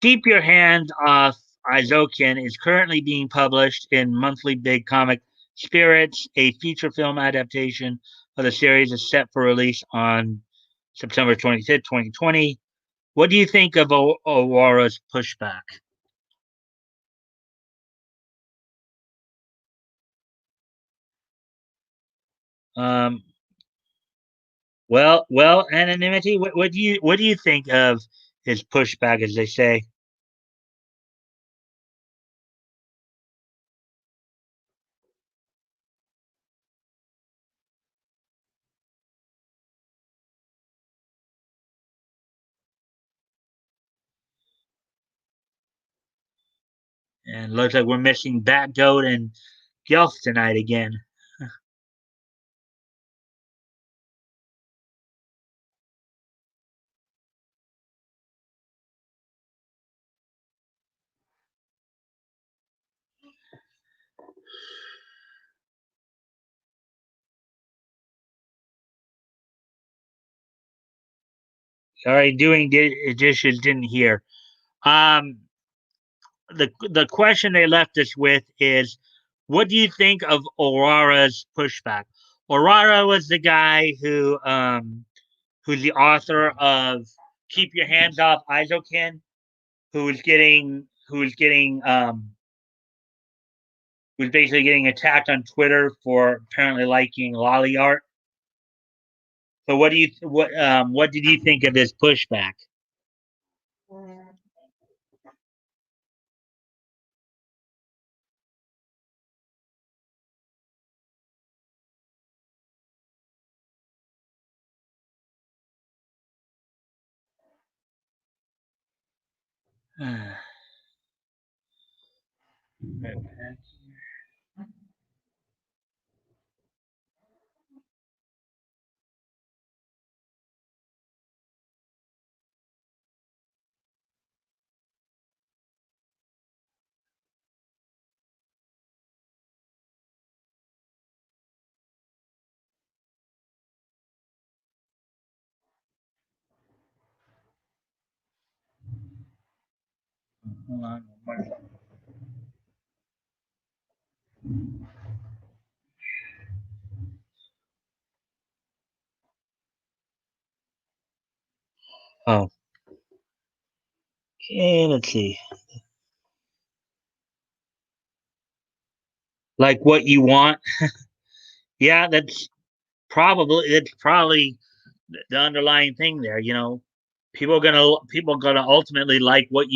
Keep Your Hands Off Aizokin is currently being published in monthly big comic Spirits. A feature film adaptation of the series is set for release on September 25th, 2020. What do you think of Aurора's pushback? Um, anonymity. What do you think of his pushback, as they say? And looks like we're missing Batgoat and Gelf tonight again. All right, doing dishes. Didn't hear. Um, the question they left us with is, what do you think of Aurора's pushback? Aurora was the guy who's the author of Keep Your Hands Off Isokin, who's basically getting attacked on Twitter for apparently liking lolly art. So what did you think of his pushback? Hold on. Oh, okay. Let's see. Like what you want. Yeah, that's probably the underlying thing there. People are gonna ultimately like what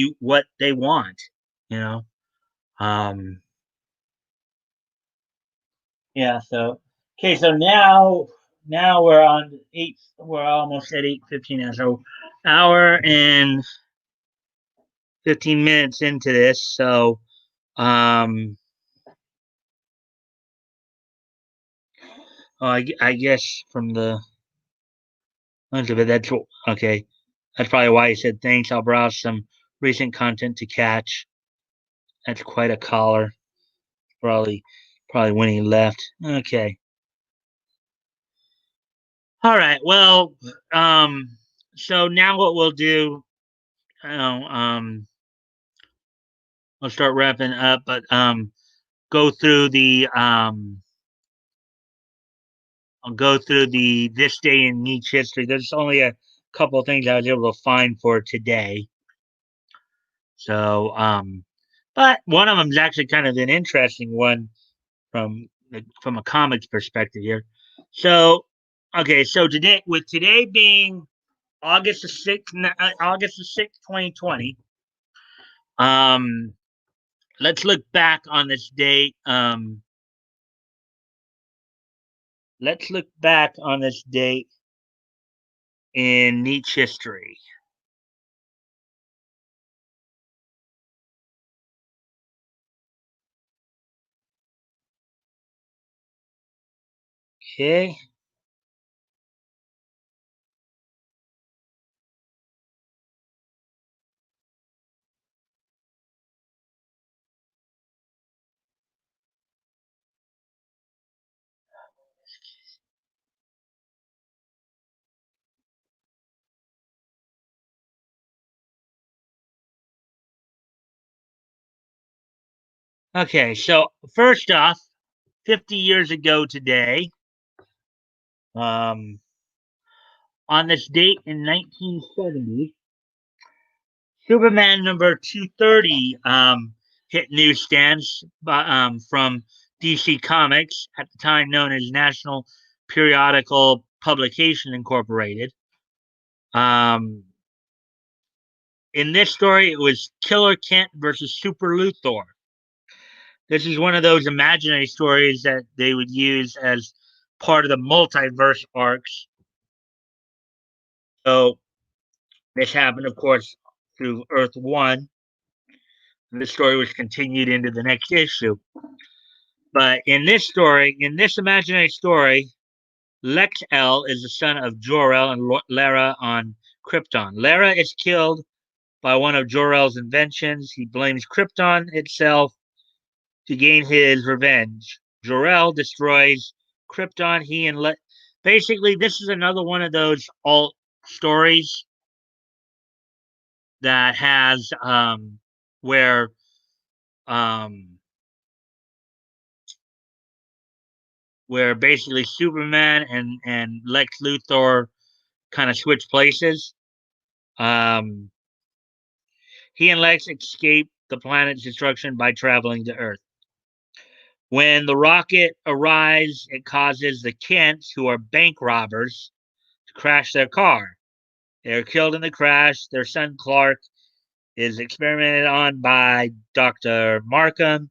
they want. You know. Um. Yeah. So okay. So now we're on eight. We're almost at 8:15 now. So hour and 15 minutes into this. So um. I guess from the looks of it, okay. That's probably why he said thanks. I'll browse some recent content to catch. That's quite a caller. Probably when he left. Okay. All right. Well, so now what we'll do, I know, we'll start wrapping up, but go through the I'll go through the this day in niche history. There's only a couple of things I was able to find for today. So, but one of them is actually kind of an interesting one from a comics perspective here. So, okay, so today being August the 6th, 2020. Um, let's look back on this date. Let's look back on this date in niche history. Okay. Okay, so first off, 50 years ago today, um, on this date in 1970, Superman number 230 hit newsstands from DC Comics, at the time known as National Periodical Publication Incorporated. Um, in this story, it was Killer Kent versus Super Luthor. This is one of those imaginary stories that they would use as part of the multiverse arcs. So this happened, of course, through Earth One. And the story was continued into the next issue. But in this story, in this imaginary story, Lex L is the son of Jor-El and Lara on Krypton. Lara is killed by one of Jor-El's inventions. He blames Krypton itself to gain his revenge. Jor-El destroys Krypton. Basically, this is another one of those alt stories that has where um, where basically Superman and Lex Luthor kind of switch places. Um, he and Lex escape the planet's destruction by traveling to Earth. When the rocket arrives, it causes the Kents, who are bank robbers, to crash their car. They are killed in the crash. Their son Clark is experimented on by Dr. Markham,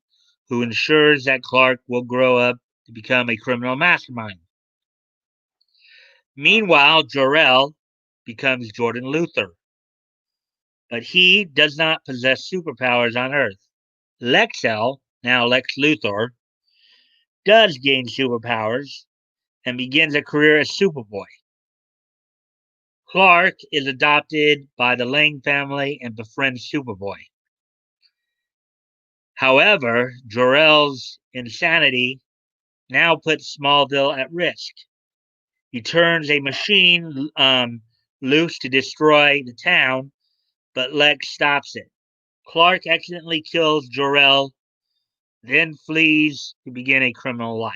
who ensures that Clark will grow up to become a criminal mastermind. Meanwhile, Jor-El becomes Jordan Luther, but he does not possess superpowers on Earth. Lexel, now Lex Luthor, does gain superpowers and begins a career as Superboy. Clark is adopted by the Lang family and befriends Superboy. However, Jor-El's insanity now puts Smallville at risk. He turns a machine loose to destroy the town, but Lex stops it. Clark accidentally kills Jor-El, then flees to begin a criminal life.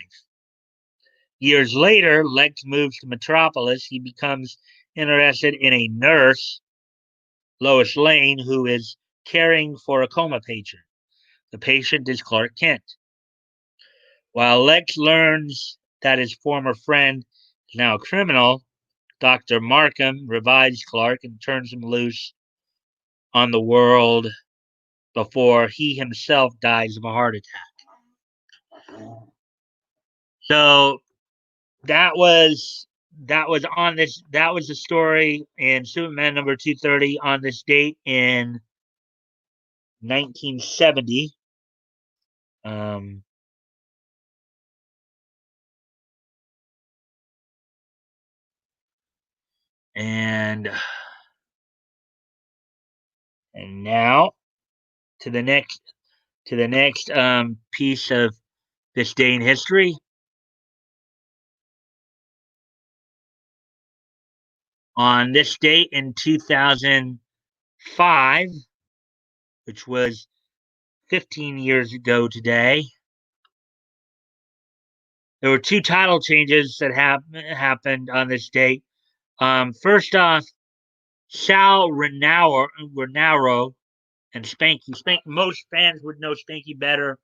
Years later, Lex moves to Metropolis. He becomes interested in a nurse, Lois Lane, who is caring for a coma patient. The patient is Clark Kent. While Lex learns that his former friend is now a criminal, Dr. Markham revives Clark and turns him loose on the world before he himself dies of a heart attack. So that was the story in Superman number 230 on this date in 1970. Um, and and now to the next piece of this day in history. On this date in 2005, which was 15 years ago today, there were two title changes that happened on this date. First off, Sal Rinauro and Spanky. Most fans would know Spanky better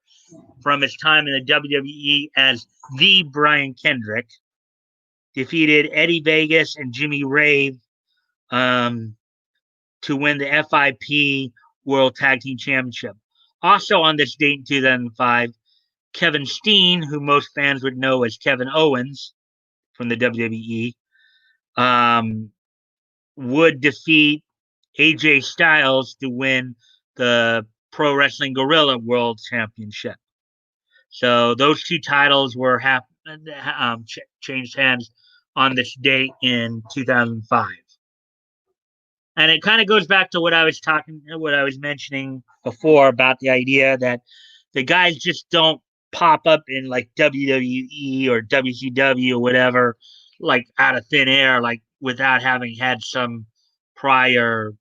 from his time in the WWE as the Brian Kendrick. Defeated Eddie Vegas and Jimmy Rave um, to win the FIP World Tag Team Championship. Also on this date in 2005, Kevin Steen, who most fans would know as Kevin Owens from the WWE, would defeat AJ Styles to win the Pro Wrestling Guerrilla World Championship. So those two titles changed hands on this date in 2005. And it kind of goes back to what I was mentioning before about the idea that the guys just don't pop up in like WWE or WCW or whatever, like out of thin air, like without having had some prior,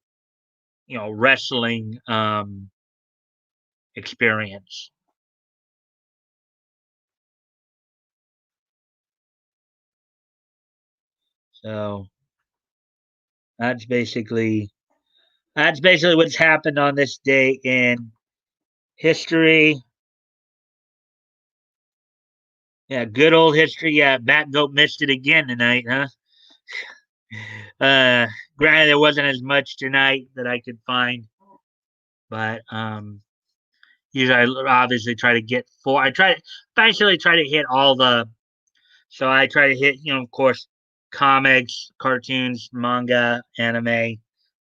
wrestling experience. So that's basically that's basically what's happened on this day in history. Yeah, good old history. Yeah, Bat Goat missed it again tonight, huh? Uh, Granted, there wasn't as much tonight that I could find, but usually I obviously try to get four. Basically try to hit all the. So I try to hit, of course, comics, cartoons, manga, anime,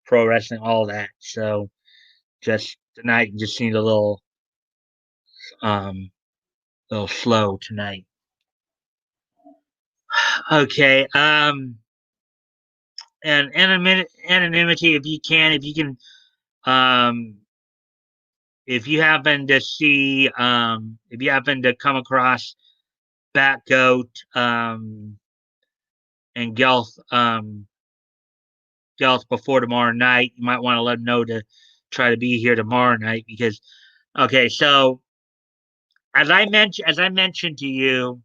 pro wrestling, all that. So just tonight just seemed um little slow tonight. Okay. And anonymity, if you can, um, if you happen to come across Batgoat, and Gelth before tomorrow night, you might want to let them know to try to be here tomorrow night because, okay, so as I mentioned to you,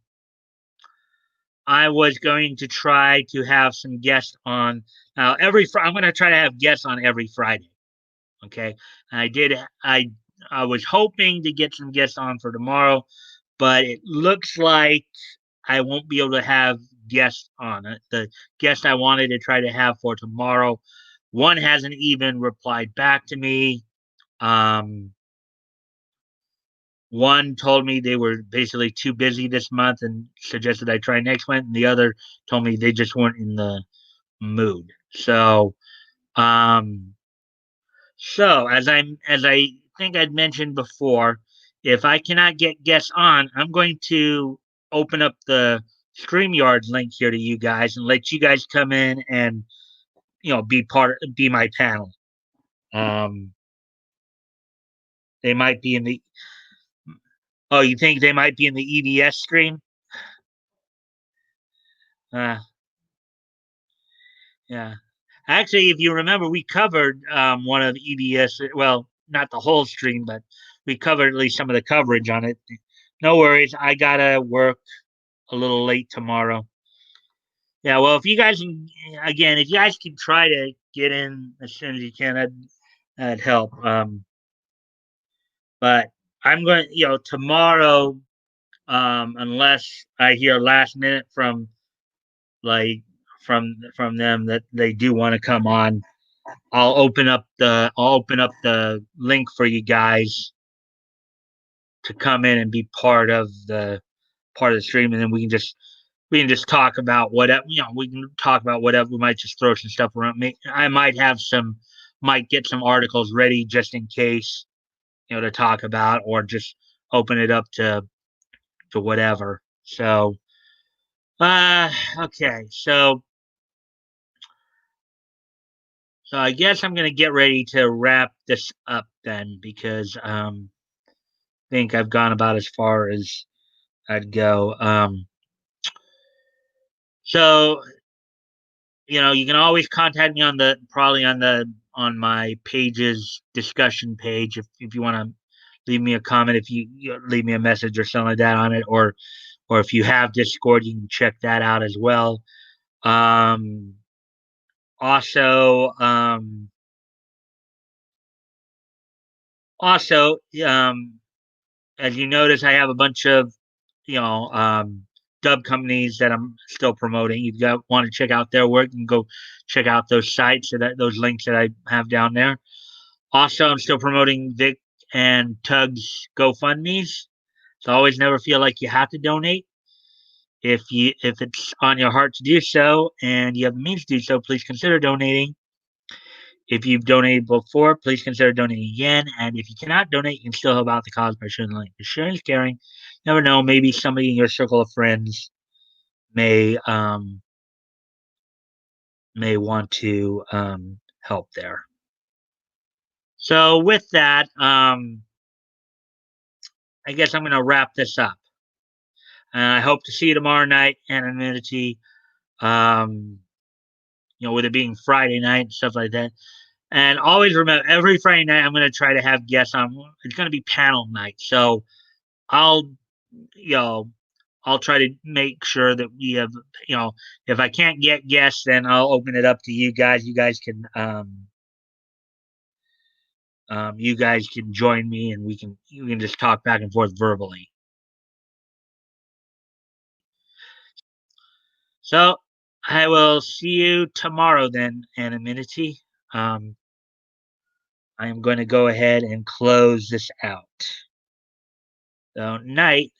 I was going to try to have some guests on. Now, I'm going to try to have guests on every Friday. Okay, I did. I was hoping to get some guests on for tomorrow, but it looks like I won't be able to have guests on it. The guest I wanted to try to have for tomorrow, one hasn't even replied back to me. Um, One told me they were basically too busy this month and suggested I try next month, and the other told me they just weren't in the mood. Um, as I think I'd mentioned before, if I cannot get guests on, I'm going to open up the StreamYard link here to you guys and let you guys come in and be my panel. Um, they might be in the Oh, you think they might be in the EBS stream? Uh, yeah. Actually, if you remember, we covered one of EBS. Well, not the whole stream, but we covered at least some of the coverage on it. No worries. I gotta work a little late tomorrow. Yeah. Well, if you guys can try to get in as soon as you can, that'd help. But I'm going. Tomorrow, unless I hear last minute like from them that they do want to come on, I'll open up the link for you guys to come in and be part of the stream, and then we can just talk about whatever we can talk about whatever. We might just throw some stuff around. I might get some articles ready just in case to talk about, or just open it up to whatever. So okay, so I guess I'm gonna get ready to wrap this up then because I think I've gone about as far as I'd go. So you can always contact me on my page's discussion page if you want to leave me a comment, if you leave me a message or something like that on it, or if you have Discord, you can check that out as well. Um, also, also, as you notice, I have a bunch of you know dub companies that I'm still promoting. If you want to check out their work, you can go check out those sites those links that I have down there. Also, I'm still promoting Vic and Tug's GoFundmes. So always never feel like you have to donate. If it's on your heart to do so and you have the means to do so, please consider donating. If you've donated before, please consider donating again. And if you cannot donate, you can still help out the cause by sharing the link. Sharing is caring. Never know, maybe somebody in your circle of friends may want to help there. So with that, I guess I'm going to wrap this up. I hope to see you tomorrow night, anonymity. Um, with it being Friday night and stuff like that. And always remember, every Friday night I'm going to try to have guests on. It's going to be panel night, so I'll, you know, I'll try to make sure that we have, if I can't get guests, then I'll open it up to you guys. You guys can join me, and you can just talk back and forth verbally. So I will see you tomorrow then, anonymity. I am going to go ahead and close this out. So night.